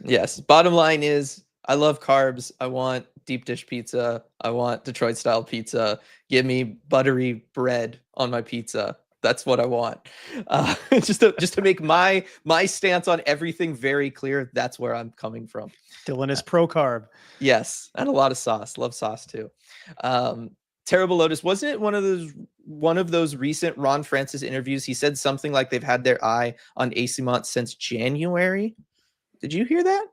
Yes. Bottom line is, I love carbs. I want deep dish pizza. I want Detroit style pizza. Give me buttery bread on my pizza. That's what I want. Just to make my stance on everything very clear. That's where I'm coming from. Dylan is pro carb. Yes, and a lot of sauce. Love sauce too. Terrible Lotus, wasn't it one of those recent Ron Francis interviews? He said something like they've had their eye on Asot since January. Did you hear that?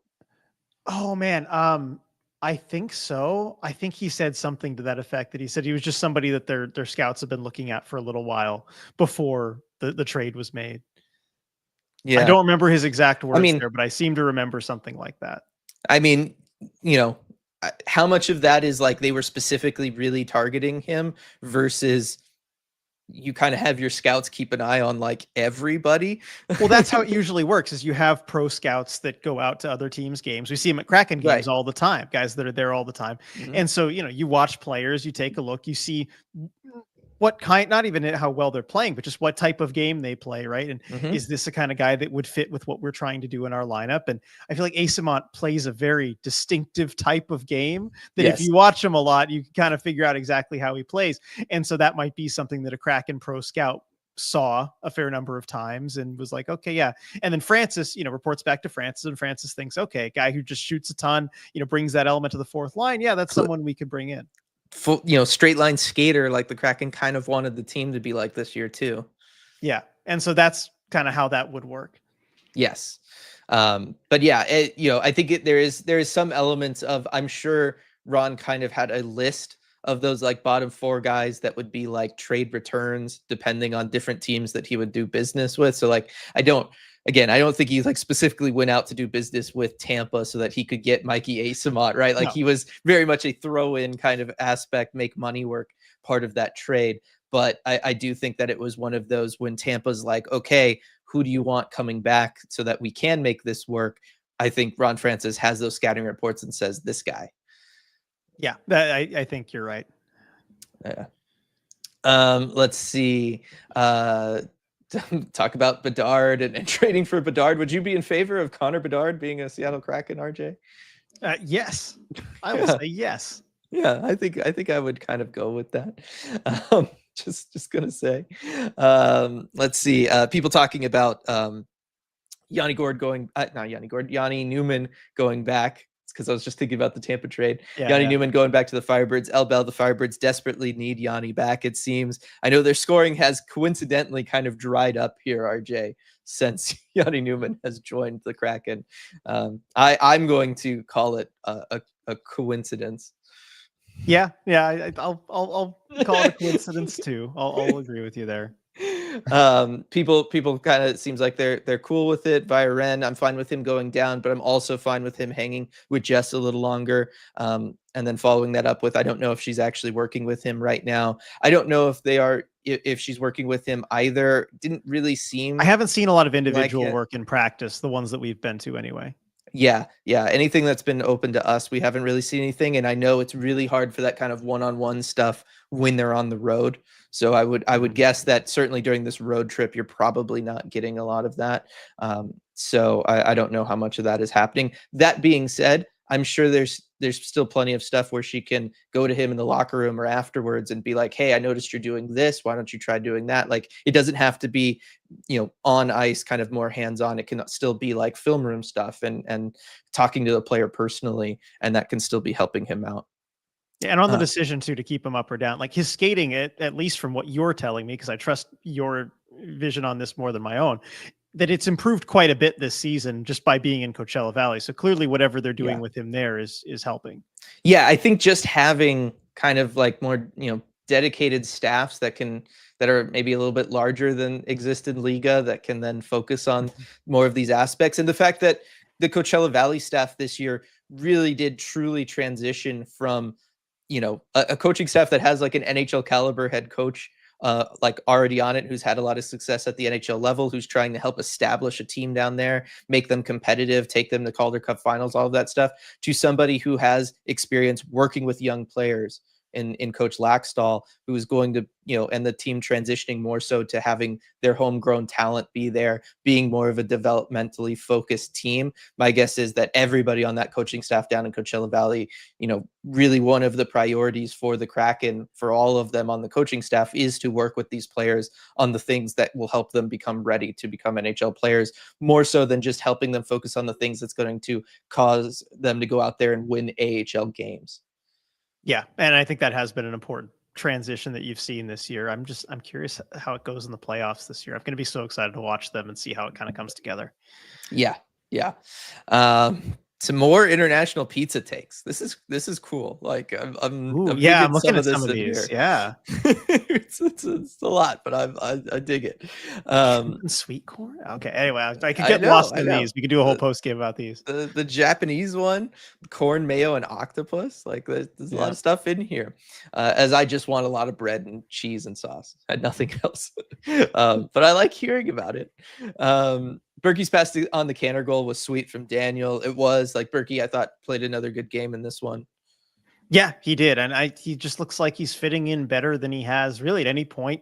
Oh man, I think so. I think he said something to that effect, that he said he was just somebody that their scouts have been looking at for a little while before the trade was made. Yeah. I don't remember his exact words there, but I seem to remember something like that. I mean, how much of that is like they were specifically really targeting him versus you kind of have your scouts keep an eye on like everybody? Well, that's how it usually works, is you have pro scouts that go out to other teams' games. We see them at Kraken games all the time, guys that are there all the time. Mm-hmm. And so, you watch players, you take a look, you see what kind, not even how well they're playing, but just what type of game they play, right? And is this the kind of guy that would fit with what we're trying to do in our lineup? And I feel like Asot plays a very distinctive type of game that if you watch him a lot, you can kind of figure out exactly how he plays. And so that might be something that a Kraken pro scout saw a fair number of times and was like, okay, yeah. And then Francis, reports back to Francis, and Francis thinks, okay, guy who just shoots a ton, brings that element to the fourth line. Yeah, that's someone we could bring in. Full, straight line skater, like the Kraken kind of wanted the team to be like this year too. Yeah. And so that's kind of how that would work. Yes. But yeah, I think there is some elements of, I'm sure Ron kind of had a list of those like bottom four guys that would be like trade returns depending on different teams that he would do business with. So like, I don't think he like specifically went out to do business with Tampa so that he could get Mikey Asot, right? Like he was very much a throw-in kind of aspect, make money work part of that trade. But I do think that it was one of those when Tampa's like, okay, who do you want coming back so that we can make this work? I think Ron Francis has those scouting reports and says, this guy. Yeah, I think you're right. Yeah. Let's see. Talk about Bedard and trading for Bedard. Would you be in favor of Connor Bedard being a Seattle Kraken, RJ? Yes, I will say yes. Yeah, I think I would kind of go with that. Just gonna say. Let's see. People talking about Yanni Newman going back. It's because I was just thinking about the Tampa trade. Yanni Newman going back to the Firebirds. The Firebirds desperately need Yanni back, it seems. I know their scoring has coincidentally kind of dried up here, RJ, since Yanni Newman has joined the Kraken. I'm going to call it a coincidence. Yeah, I'll call it a coincidence too. I'll agree with you there. People kind of, it seems like they're cool with it. Via Ren, I'm fine with him going down, but I'm also fine with him hanging with Jess a little longer. And then following that up with, I don't know if she's actually working with him right now. I don't know if she's working with him either. Didn't really seem. I haven't seen a lot of individual work in practice, the ones that we've been to anyway. Yeah. Anything that's been open to us, we haven't really seen anything. And I know it's really hard for that kind of one-on-one stuff when they're on the road. So I would guess that certainly during this road trip, you're probably not getting a lot of that. So I don't know how much of that is happening. That being said, I'm sure there's still plenty of stuff where she can go to him in the locker room or afterwards and be like, hey, I noticed you're doing this. Why don't you try doing that? Like, it doesn't have to be, on ice, kind of more hands-on. It can still be like film room stuff and talking to the player personally. And that can still be helping him out. Yeah, and on the decision to keep him up or down, like his skating, at least from what you're telling me, because I trust your vision on this more than my own, that it's improved quite a bit this season just by being in Coachella Valley. So clearly whatever they're doing Yeah. with him there is helping. Yeah, I think just having kind of like more, dedicated staffs that are maybe a little bit larger than exist in Liga that can then focus on more of these aspects. And the fact that the Coachella Valley staff this year really did truly transition from, a coaching staff that has like an NHL caliber head coach like already on it, who's had a lot of success at the NHL level, who's trying to help establish a team down there, make them competitive, take them to Calder Cup finals, all of that stuff, to somebody who has experience working with young players in Coach Laxdal, who is going to, and the team transitioning more so to having their homegrown talent be there, being more of a developmentally focused team. My guess is that everybody on that coaching staff down in Coachella Valley, really one of the priorities for the Kraken, for all of them on the coaching staff, is to work with these players on the things that will help them become ready to become NHL players, more so than just helping them focus on the things that's going to cause them to go out there and win AHL games. Yeah, and I think that has been an important transition that you've seen this year. I'm curious how it goes in the playoffs this year. I'm going to be so excited to watch them and see how it kind of comes together. Yeah. Some more international pizza takes. This is cool. Like I'm looking at some of these. Here. Yeah, it's a lot, but I dig it. Sweet corn. Okay. Anyway, I could get lost in these. We could do a whole post game about these. The Japanese one, corn, mayo, and octopus. Like there's a lot of stuff in here. As I just want a lot of bread and cheese and sauce. I had nothing else. But I like hearing about it. Berkey's pass on the Canner goal was sweet from Daniel. It was like Berkey, I thought, played another good game in this one. Yeah, he did. And he just looks like he's fitting in better than he has really at any point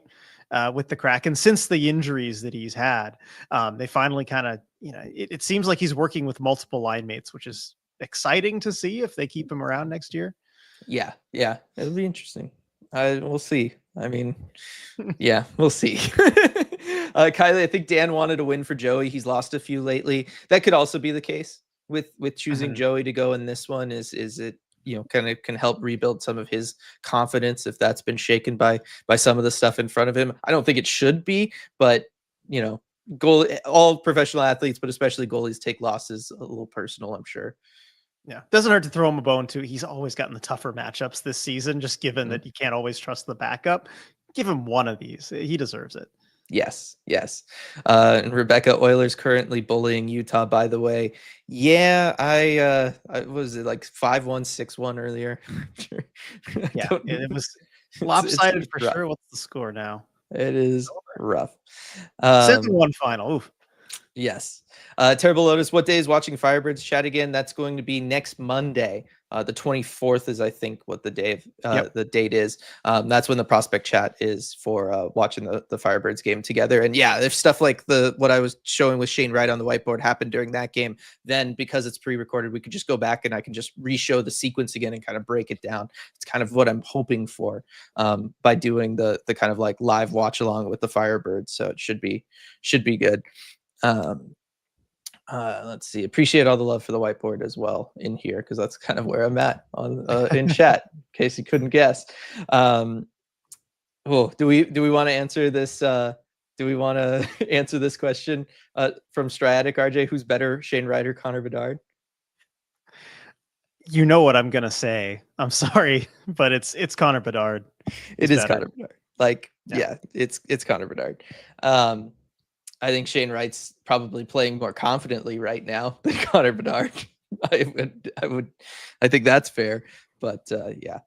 with the Kraken since the injuries that he's had. They finally kind of, it seems like he's working with multiple line mates, which is exciting to see if they keep him around next year. Yeah. It'll be interesting. We'll see. I mean, yeah, we'll see. Kylie, I think Dan wanted a win for Joey. He's lost a few lately. That could also be the case with choosing Joey to go in this one. Is it, kind of can help rebuild some of his confidence if that's been shaken by some of the stuff in front of him. I don't think it should be, but all professional athletes, but especially goalies, take losses a little personal, I'm sure. Yeah, doesn't hurt to throw him a bone too. He's always gotten the tougher matchups this season, just given that you can't always trust the backup. Give him one of these. He deserves it. Yes. And Rebecca, Oilers currently bullying Utah, by the way. Yeah, I was it like 5-1, 6-1 earlier? Yeah, it was lopsided for sure. What's the score now? It is rough. 7-1 final. Oof. Yes. Terrible Lotus, what day is Watching Firebirds chat again? That's going to be next Monday. The 24th is, I think, what the the date is. That's when the prospect chat is for watching the Firebirds game together. And yeah, if stuff like what I was showing with Shane Wright on the whiteboard happened during that game, then because it's pre-recorded, we could just go back and I can just re-show the sequence again and kind of break it down. It's kind of what I'm hoping for by doing the kind of like live watch along with the Firebirds. So it should be good. Let's see. Appreciate all the love for the whiteboard as well in here, because that's kind of where I'm at on in chat, in case you couldn't guess. Do we want to answer this? Do we want to answer this question from Striatic RJ? Who's better, Shane Wright or Connor Bedard? You know what I'm gonna say. I'm sorry, but it's Connor Bedard. It is Connor Bedard. Like, yeah, it's Connor Bedard. I think Shane Wright's probably playing more confidently right now than Connor Bedard. I think that's fair, but yeah.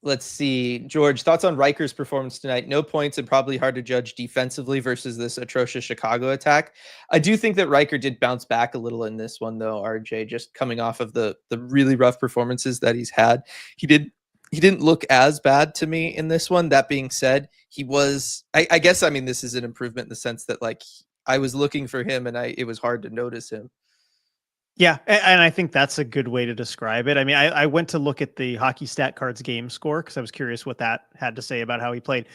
Let's see. George, thoughts on Riker's performance tonight? No points and probably hard to judge defensively versus this atrocious Chicago attack. I do think that Riker did bounce back a little in this one, though, RJ, just coming off of the really rough performances that he's had. He didn't look as bad to me in this one. That being said, he was, I guess, I mean, this is an improvement in the sense that like I was looking for him and it was hard to notice him. Yeah, and I think that's a good way to describe it. I mean, I went to look at the Hockey Stat Cards game score because I was curious what that had to say about how he played.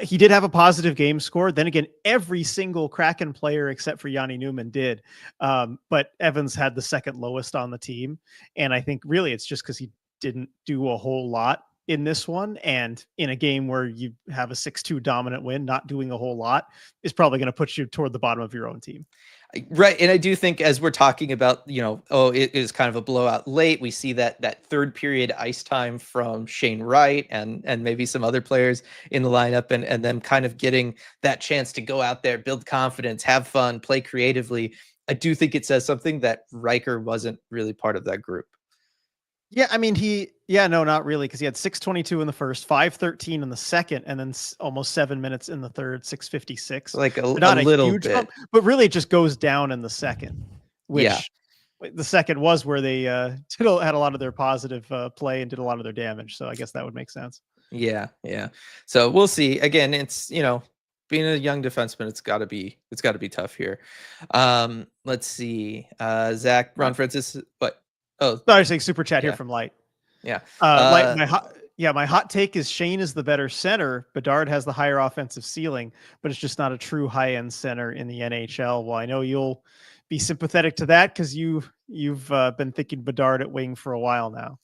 He did have a positive game score. Then again, every single Kraken player except for Yanni Newman did. But Evans had the second lowest on the team. And I think really it's just because he didn't do a whole lot in this one, and in a game where you have a 6-2 dominant win, not doing a whole lot is probably going to put you toward the bottom of your own team. Right. And I do think as we're talking about, oh, it is kind of a blowout late. We see that third period ice time from Shane Wright and maybe some other players in the lineup and them kind of getting that chance to go out there, build confidence, have fun, play creatively. I do think it says something that Riker wasn't really part of that group. Yeah, I mean, no, not really, because he had 6:22 in the first, 5:13 in the second, and then almost 7 minutes in the third, 6:56. Like Not a little huge bit. bump, but really it just goes down in the second, Yeah. which the second was where they had a lot of their positive play and did a lot of their damage. So I guess that would make sense. Yeah. Yeah. So we'll see. Again, it's, being a young defenseman, it's gotta be tough here. Let's see. Zach, Ron Francis, what? Oh, No, I was saying super chat yeah. here from Light. Yeah. Light, my hot take is Shane is the better center. Bedard has the higher offensive ceiling, but it's just not a true high-end center in the NHL. Well, I know you'll be sympathetic to that because you've been thinking Bedard at wing for a while now.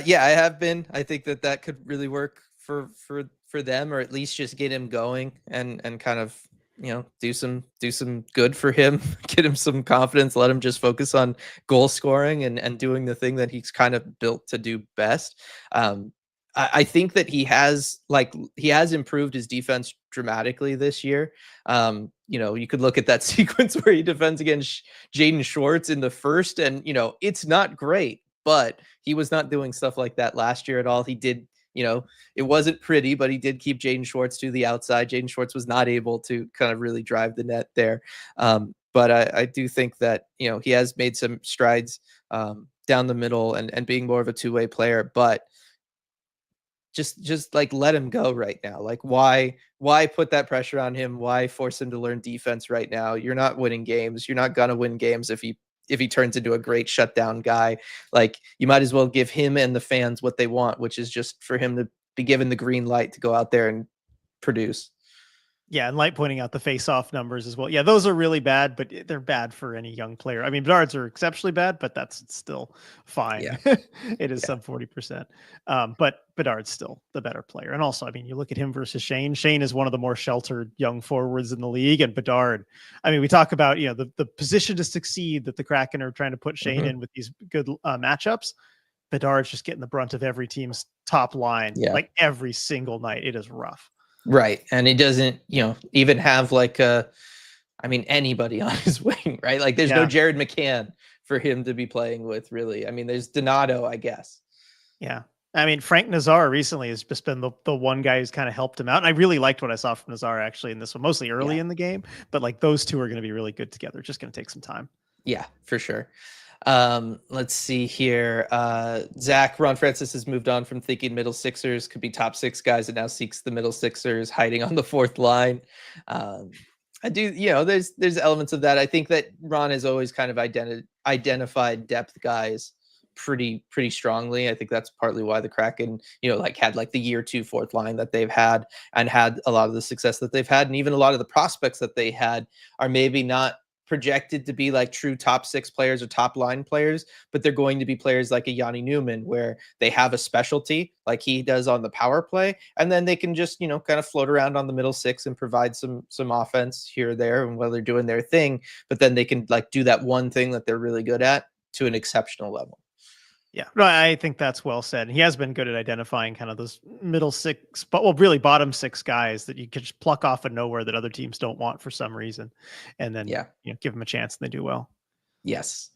Yeah, I have been. I think that could really work for them, or at least just get him going and kind of do some good for him, get him some confidence, let him just focus on goal scoring and doing the thing that he's kind of built to do best. I think that he has improved his defense dramatically this year. You could look at that sequence where he defends against Jaden Schwartz in the first, and it's not great, but he was not doing stuff like that last year at all. He did, it wasn't pretty, but he did keep Jaden Schwartz to the outside. Jaden Schwartz was not able to kind of really drive the net there. But I do think that, he has made some strides down the middle and being more of a two-way player, but just like let him go right now. Like why put that pressure on him? Why force him to learn defense right now? You're not winning games. You're not going to win games if he turns into a great shutdown guy. Like you might as well give him and the fans what they want, which is just for him to be given the green light to go out there and produce. Yeah, and Light pointing out the face-off numbers as well. Yeah, those are really bad, but they're bad for any young player. I mean, Bedard's are exceptionally bad, but that's still fine. Yeah. It is some 40%. But Bedard's still the better player. And also, I mean, you look at him versus Shane. Shane is one of the more sheltered young forwards in the league, and Bedard, I mean, we talk about, the position to succeed that the Kraken are trying to put Shane in with these good matchups. Bedard's just getting the brunt of every team's top line, like every single night. It is rough. Right. And he doesn't, even have anybody on his wing, right? Like there's no Jared McCann for him to be playing with, really. I mean, there's Donato, I guess. Yeah. I mean, Frank Nazar recently has just been the one guy who's kind of helped him out. And I really liked what I saw from Nazar actually in this one, mostly early in the game. But like those two are going to be really good together. Just going to take some time. Yeah, for sure. Let's see here. Zach, Ron Francis has moved on from thinking middle sixers could be top six guys and now seeks the middle sixers hiding on the fourth line. I do, there's elements of that. I think that Ron has always kind of identified depth guys pretty strongly. I think that's partly why the Kraken, had the year 2 fourth line that they've had and had a lot of the success that they've had. And even a lot of the prospects that they had are maybe not projected to be like true top 6 players or top line players, but they're going to be players like a Yanni Newman where they have a specialty like he does on the power play, and then they can just kind of float around on the middle 6 and provide some offense here or there and while they're doing their thing, but then they can do that one thing that they're really good at to an exceptional level. Yeah, no, I think that's well said. He has been good at identifying kind of those middle 6, but really bottom 6 guys that you can just pluck off of nowhere that other teams don't want for some reason, and then give them a chance and they do well. Yes.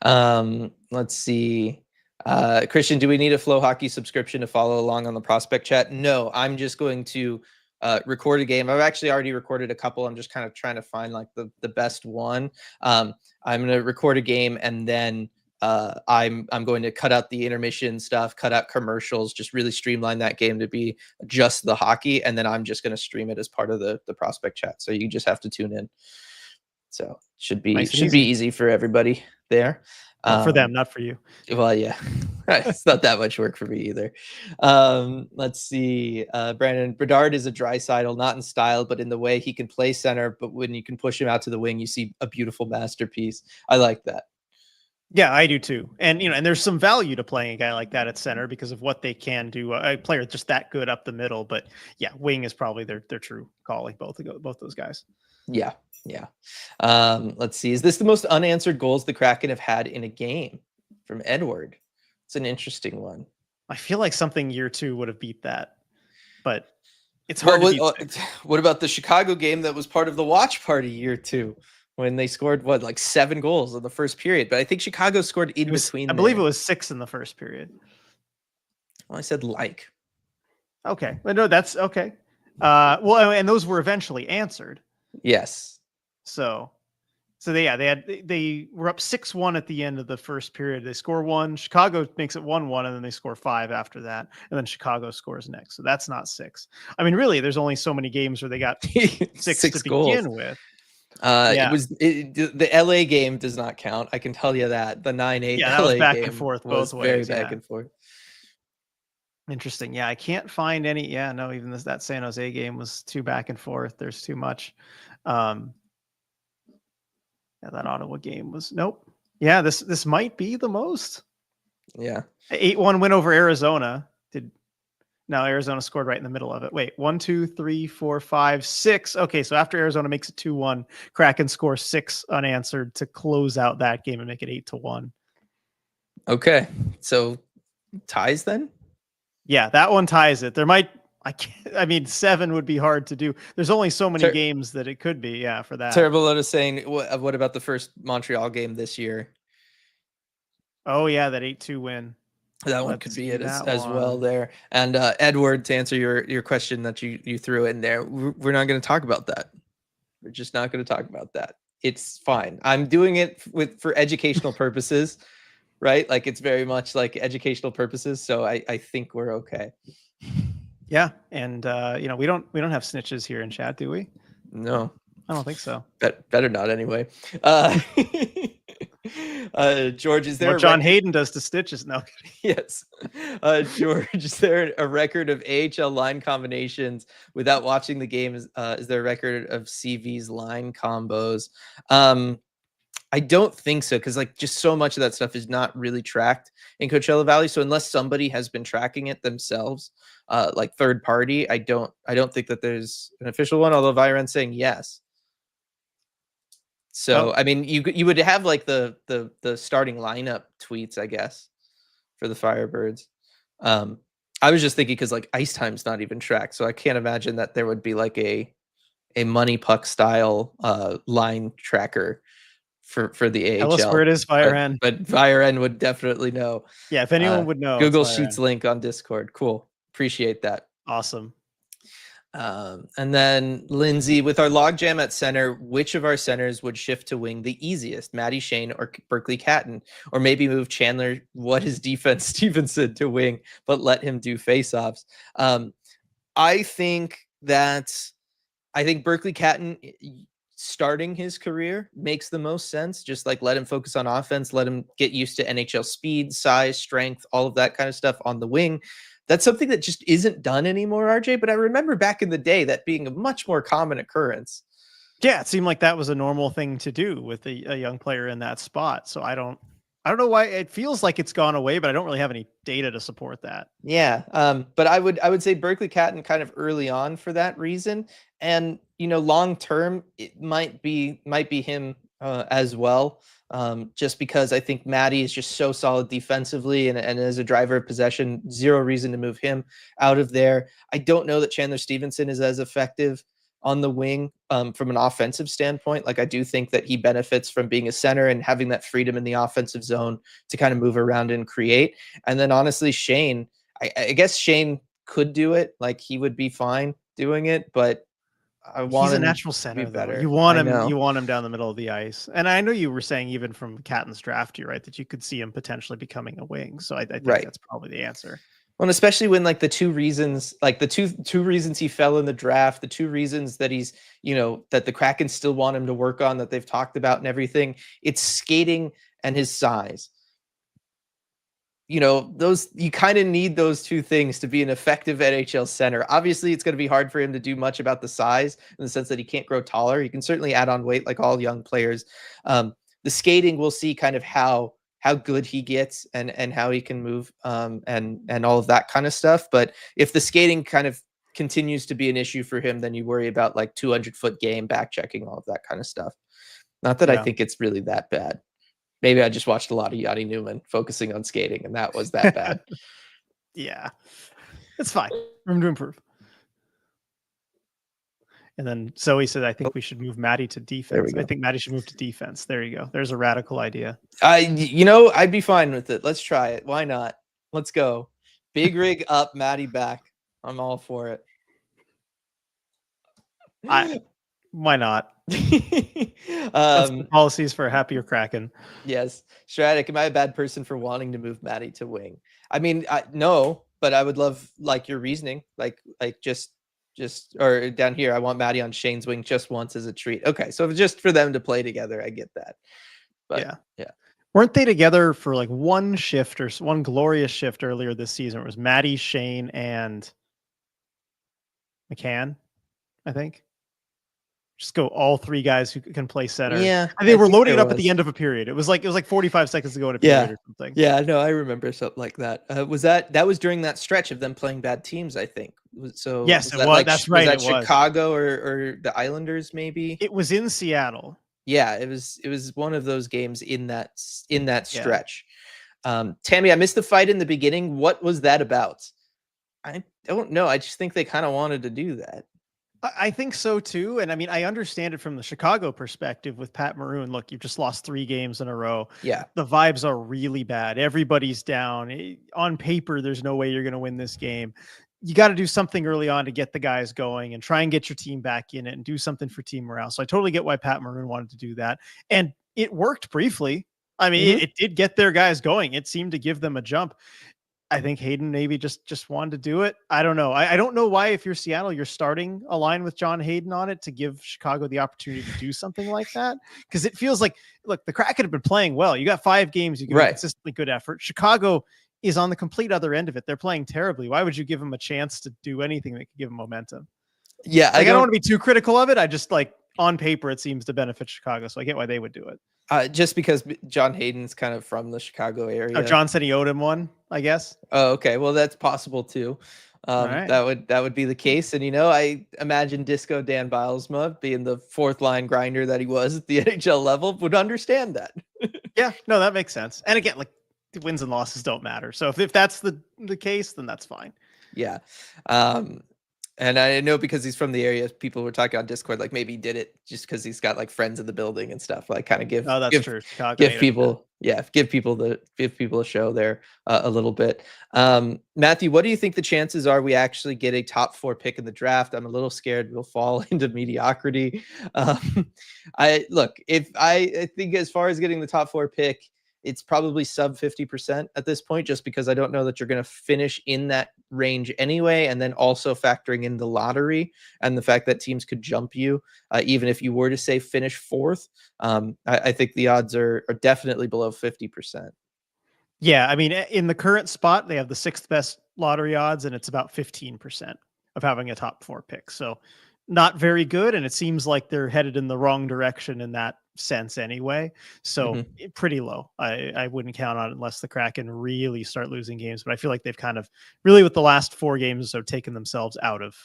Let's see. Christian, do we need a Flow Hockey subscription to follow along on the prospect chat? No, I'm just going to record a game. I've actually already recorded a couple. I'm just kind of trying to find the best one. I'm going to record a game and then I'm going to cut out the intermission stuff, cut out commercials, just really streamline that game to be just the hockey. And then I'm just going to stream it as part of the prospect chat. So you just have to tune in. So should be easy for everybody there. For them, not for you. Well, yeah, it's not that much work for me either. Let's see. Brandon, Bedard is a Draisaitl, not in style, but in the way he can play center. But when you can push him out to the wing, you see a beautiful masterpiece. I like that. Yeah, I do too. And and there's some value to playing a guy like that at center because of what they can do. A player just that good up the middle, but yeah, wing is probably their true calling. Both those guys. Yeah, yeah. Let's see. Is this the most unanswered goals the Kraken have had in a game? From Edward. It's an interesting one. I feel like something year 2 would have beat that, but it's hard Well, to beat. what about the Chicago game that was part of the watch party year 2 when they scored like 7 goals in the first period? But I think Chicago scored in between. I believe it was 6 in the first period. Well, I said like. Okay, but no, that's okay. Well, and those were eventually answered. Yes. So they were up 6-1 at the end of the first period. They score 1. Chicago makes it 1-1, and then they score 5 after that, and then Chicago scores next. So that's not 6. I mean, really, there's only so many games where they got 6 to goals. begin with. The LA game does not count. I can tell you that the 9-8 that LA was back game and forth was both very ways. back and forth. Interesting. Yeah, I can't find any. Yeah, no, even that San Jose game was too back and forth. There's too much. Yeah, that Ottawa game was nope. Yeah, this might be the most. Yeah. 8-1 win over Arizona. Now Arizona scored right in the middle of it. Wait, 1, 2, 3, 4, 5, 6. Okay, so after Arizona makes it 2-1, Kraken score 6 unanswered to close out that game and make it 8-1. Okay, so ties then? Yeah, that one ties it. There might. I mean, 7 would be hard to do. There's only so many games that it could be. Yeah, for that. Terrible Lotus saying, what about the first Montreal game this year? Oh yeah, that 8-2 win. That one could be it as well there. And Edward, to answer your question that you threw in there, we're not going to talk about that. We're just not going to talk about that. It's fine. I'm doing it for educational purposes, right? Like it's very much like educational purposes. So I think we're okay. Yeah, and we don't have snitches here in chat, do we? No, I don't think so. Better not anyway. George, is there what John Hayden does to stitches? No. Yes. George, is there a record of AHL line combinations without watching the game? Is there a record of CV's line combos? I don't think so, because like just so much of that stuff is not really tracked in Coachella Valley. So unless somebody has been tracking it themselves, like third party, I don't think that there's an official one, although Viren's saying yes. So I mean, you would have like the starting lineup tweets, I guess, for the Firebirds. I was just thinking because like ice time's not even tracked, so I can't imagine that there would be like a money puck style line tracker for the AHL. Tell us where it is, Viren. But Viren would definitely know. Yeah, if anyone would know. Google Sheets link on Discord. Cool. Appreciate that. Awesome. And then Lindsay, with our logjam at center, which of our centers would shift to wing the easiest? Matty Shane or Berkeley Catton? Or maybe move Chandler, what is defense Stevenson, to wing, but let him do faceoffs? I think Berkeley Catton starting his career makes the most sense. Just like let him focus on offense, let him get used to NHL speed, size, strength, all of that kind of stuff on the wing. That's something that just isn't done anymore, RJ. But I remember back in the day that being a much more common occurrence. Yeah, it seemed like that was a normal thing to do with a young player in that spot. So I don't know why it feels like it's gone away, but I don't really have any data to support that. Yeah, but I would say Berkeley Catton kind of early on for that reason, and long term it might be him as well. Just because I think Matty is just so solid defensively and as a driver of possession, zero reason to move him out of there. I don't know that Chandler Stevenson is as effective on the wing from an offensive standpoint. Like I do think that he benefits from being a center and having that freedom in the offensive zone to kind of move around and create. And then honestly, Shane, I guess Shane could do it. Like he would be fine doing it, but he's a natural center better. You want him down the middle of the ice. And I know you were saying even from Catton's draft here, right, that you could see him potentially becoming a wing. So I think that's probably the answer. Well, and especially when like the two reasons he fell in the draft, the two reasons that he's, that the Kraken still want him to work on, that they've talked about and everything, it's skating and his size. Those, you kind of need those two things to be an effective NHL center. Obviously, it's going to be hard for him to do much about the size in the sense that he can't grow taller. He can certainly add on weight like all young players. The skating, we'll see kind of how how good he gets and how he can move and all of that kind of stuff. But if the skating kind of continues to be an issue for him, then you worry about like 200-foot game, back checking, all of that kind of stuff. Not that I Yeah. think it's really that bad. Maybe I just watched a lot of Yanni Newman focusing on skating, and that was that bad. Yeah, it's fine. Room to improve. And then Zoe said, I think we should move Maddie to defense. I think Maddie should move to defense. There you go. There's a radical idea. I'd be fine with it. Let's try it. Why not? Let's go. Big rig up, Maddie back. I'm all for it. Why not? Policies for a happier Kraken. Yes. Stratic, am I a bad person for wanting to move Maddie to wing? I mean, no, but I would love like your reasoning, like just or down here, I want Maddie on Shane's wing just once as a treat. Okay, so just for them to play together, I get that. But yeah. Weren't they together for like one shift or one glorious shift earlier this season? It was Maddie, Shane, and McCann, I think. Just go all three guys who can play center. Yeah. And they were loading it up at the end of a period. It was like 45 seconds to go in a period or something. Yeah, no, I remember something like that. Was that was during that stretch of them playing bad teams, I think. So yes, it was. Like, that's right. Was that Chicago or the Islanders, maybe? It was in Seattle. Yeah, it was one of those games in that stretch. Tammy, I missed the fight in the beginning. What was that about? I don't know. I just think they kind of wanted to do that. I think so too. And I mean, I understand it from the Chicago perspective with Pat Maroon. Look, you've just lost 3 games in a row. Yeah. The vibes are really bad. Everybody's down. On paper, there's no way you're going to win this game. You got to do something early on to get the guys going and try and get your team back in it and do something for team morale. So I totally get why Pat Maroon wanted to do that. And it worked briefly. I mean, it did get their guys going. It seemed to give them a jump. I think Hayden maybe just wanted to do it. I don't know. I don't know why, if you're Seattle, you're starting a line with John Hayden on it to give Chicago the opportunity to do something like that. Because it feels like, look, the Kraken have been playing well. You got 5 games. You get consistently good effort. Chicago is on the complete other end of it. They're playing terribly. Why would you give them a chance to do anything that could give them momentum? Yeah. I don't want to be too critical of it. I just on paper, it seems to benefit Chicago. So I get why they would do it. Just because John Hayden's kind of from the Chicago area. Oh, John said he owed him one, I guess. Oh, okay. Well, that's possible too. Right. That would be the case. And, I imagine Disco Dan Bilesma, being the 4th line grinder that he was at the NHL level, would understand that. Yeah, no, that makes sense. And again, wins and losses don't matter. So if that's the case, then that's fine. Yeah. And I know because he's from the area, people were talking on Discord, like maybe he did it just because he's got like friends in the building and stuff. Like kind of give people a show there a little bit. Matthew, what do you think the chances are we actually get a top 4 pick in the draft? I'm a little scared we'll fall into mediocrity. I think as far as getting the top 4 pick, it's probably sub 50% at this point, just because I don't know that you're going to finish in that range anyway. And then also factoring in the lottery and the fact that teams could jump you, even if you were to say finish 4th. I think the odds are definitely below 50%. Yeah. I mean, in the current spot, they have the 6th best lottery odds, and it's about 15% of having a top 4 pick. So not very good. And it seems like they're headed in the wrong direction in that sense anyway. So pretty low. I wouldn't count on it unless the Kraken really start losing games. But I feel like they've kind of really, with the last 4 games, so taken themselves out of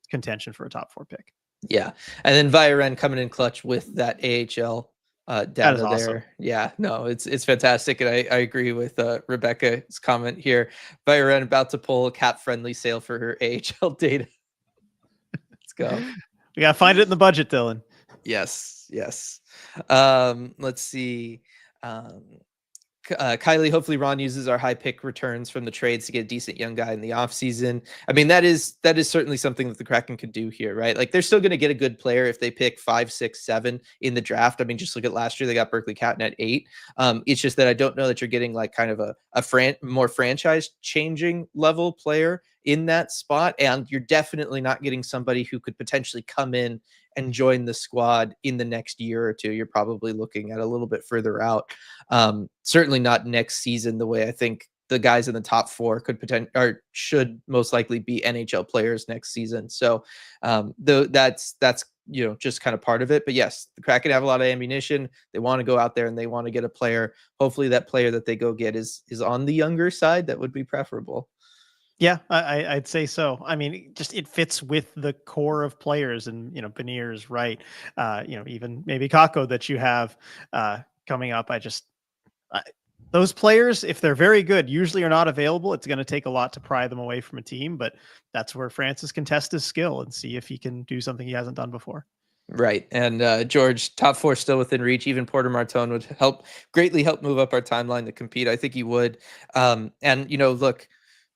contention for a top 4 pick. Yeah. And then Viren coming in clutch with that AHL data there. Awesome. Yeah, no, it's fantastic. And I agree with Rebecca's comment here. Viren about to pull a cap friendly sale for her AHL data. Let's go. We got to find it in the budget, Dylan. Yes. Let's see. Kylie, hopefully Ron uses our high pick returns from the trades to get a decent young guy in the offseason. I mean, that is certainly something that the Kraken could do here, right? Like they're still going to get a good player if they pick 5, 6, 7 in the draft. I mean, just look at last year, they got Berkeley Catton at 8. It's just that I don't know that you're getting like kind of a more franchise changing level player in that spot. And you're definitely not getting somebody who could potentially come in and join the squad in the next year or 2. You're probably looking at a little bit further out. Certainly not next season, the way I think the guys in the top 4 should most likely be NHL players next season. So that's just kind of part of it. But yes, the Kraken have a lot of ammunition. They want to go out there and they want to get a player. Hopefully that player that they go get is on the younger side. That would be preferable. Yeah, I'd say so. I mean, just it fits with the core of players, and Beniers, Wright, even maybe Kako that you have coming up. Those players, if they're very good, usually are not available. It's going to take a lot to pry them away from a team, but that's where Francis can test his skill and see if he can do something he hasn't done before. Right. And George, top four still within reach. Even Porter Martone would greatly help move up our timeline to compete. I think he would. And look,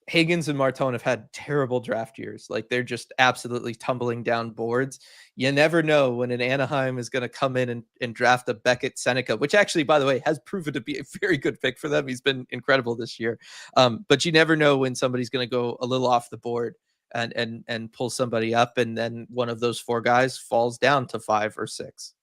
Higgins and Martone have had terrible draft years. Like, they're just absolutely tumbling down boards. You never know when an Anaheim is going to come in and draft a Beckett Seneca, which actually, by the way, has proven to be a very good pick for them. He's been incredible this year. But you never know when somebody's going to go a little off the board and pull somebody up, and then one of those four guys falls down to 5 or 6.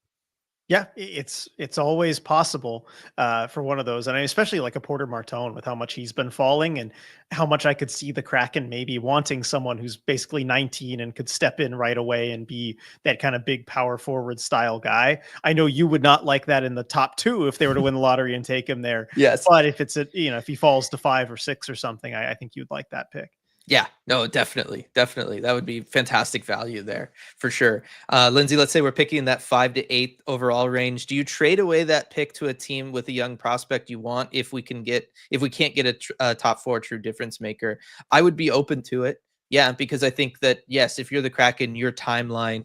Yeah, it's always possible for one of those, and especially like a Porter Martone with how much he's been falling and how much I could see the Kraken maybe wanting someone who's basically 19 and could step in right away and be that kind of big power forward style guy. I know you would not like that in the top 2 if they were to win the lottery and take him there. Yes, but if it's if he falls to 5 or 6 or something, I think you'd like that pick. Yeah, no, definitely. That would be fantastic value there for sure. Lindsay, let's say we're picking that 5 to 8 overall range. Do you trade away that pick to a team with a young prospect you want if we can't get a top 4 true difference maker? I would be open to it. Yeah, because I think that, yes, if you're the Kraken, your timeline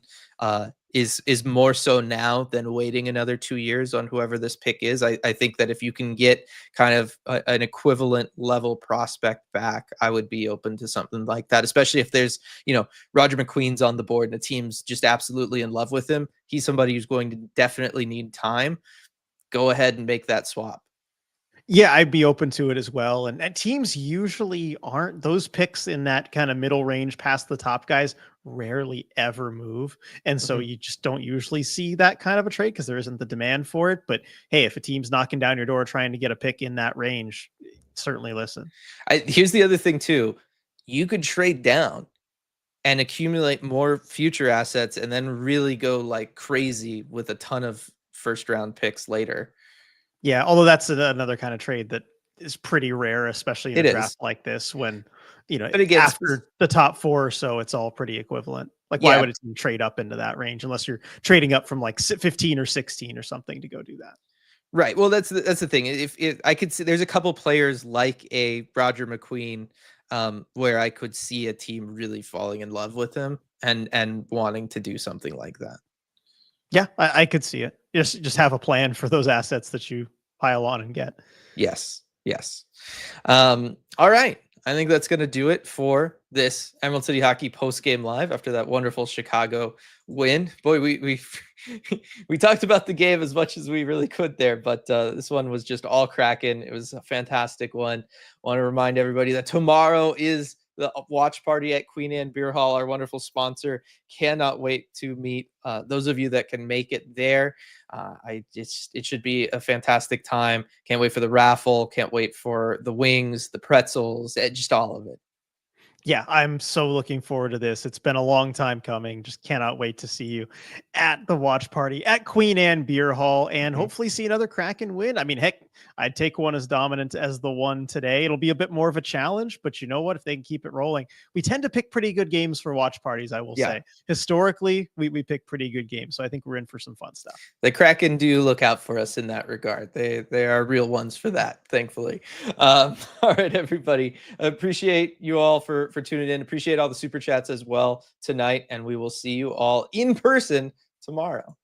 is more so now than waiting another 2 years on whoever this pick is. I think that if you can get kind of an equivalent level prospect back, I would be open to something like that, especially if there's, Roger McQueen's on the board and the team's just absolutely in love with him. He's somebody who's going to definitely need time. Go ahead and make that swap. Yeah, I'd be open to it as well. And teams usually aren't. Those picks in that kind of middle range past the top guys rarely ever move. And so you just don't usually see that kind of a trade because there isn't the demand for it. But hey, if a team's knocking down your door trying to get a pick in that range, certainly listen. Here's the other thing too. You could trade down and accumulate more future assets and then really go like crazy with a ton of first round picks later. Yeah, although that's another kind of trade that is pretty rare, especially in a draft like this when, but again, after the top 4 or so, it's all pretty equivalent. Like, why would a team trade up into that range unless you're trading up from like 15 or 16 or something to go do that? Right. Well, that's the thing. If I could see, there's a couple players like a Roger McQueen where I could see a team really falling in love with him and wanting to do something like that. Yeah, I could see it. Just have a plan for those assets that you pile on and get. Yes. All right. I think that's going to do it for this Emerald City Hockey post-game live after that wonderful Chicago win. Boy, we talked about the game as much as we really could there, but this one was just all Kraken. It was a fantastic one. Want to remind everybody that tomorrow is the watch party at Queen Anne Beer Hall, our wonderful sponsor. Cannot wait to meet those of you that can make it there. It should be a fantastic time. Can't wait for the raffle. Can't wait for the wings, the pretzels, just all of it. Yeah, I'm so looking forward to this. It's been a long time coming. Just cannot wait to see you at the watch party at Queen Anne Beer Hall and hopefully see another Kraken win. I mean, heck, I'd take one as dominant as the one today. It'll be a bit more of a challenge, but you know what? If they can keep it rolling, we tend to pick pretty good games for watch parties, I will say. Historically, we pick pretty good games, so I think we're in for some fun stuff. The Kraken do look out for us in that regard. They are real ones for that, thankfully. All right, everybody. Appreciate you all for tuning in. Appreciate all the super chats as well tonight, and we will see you all in person tomorrow.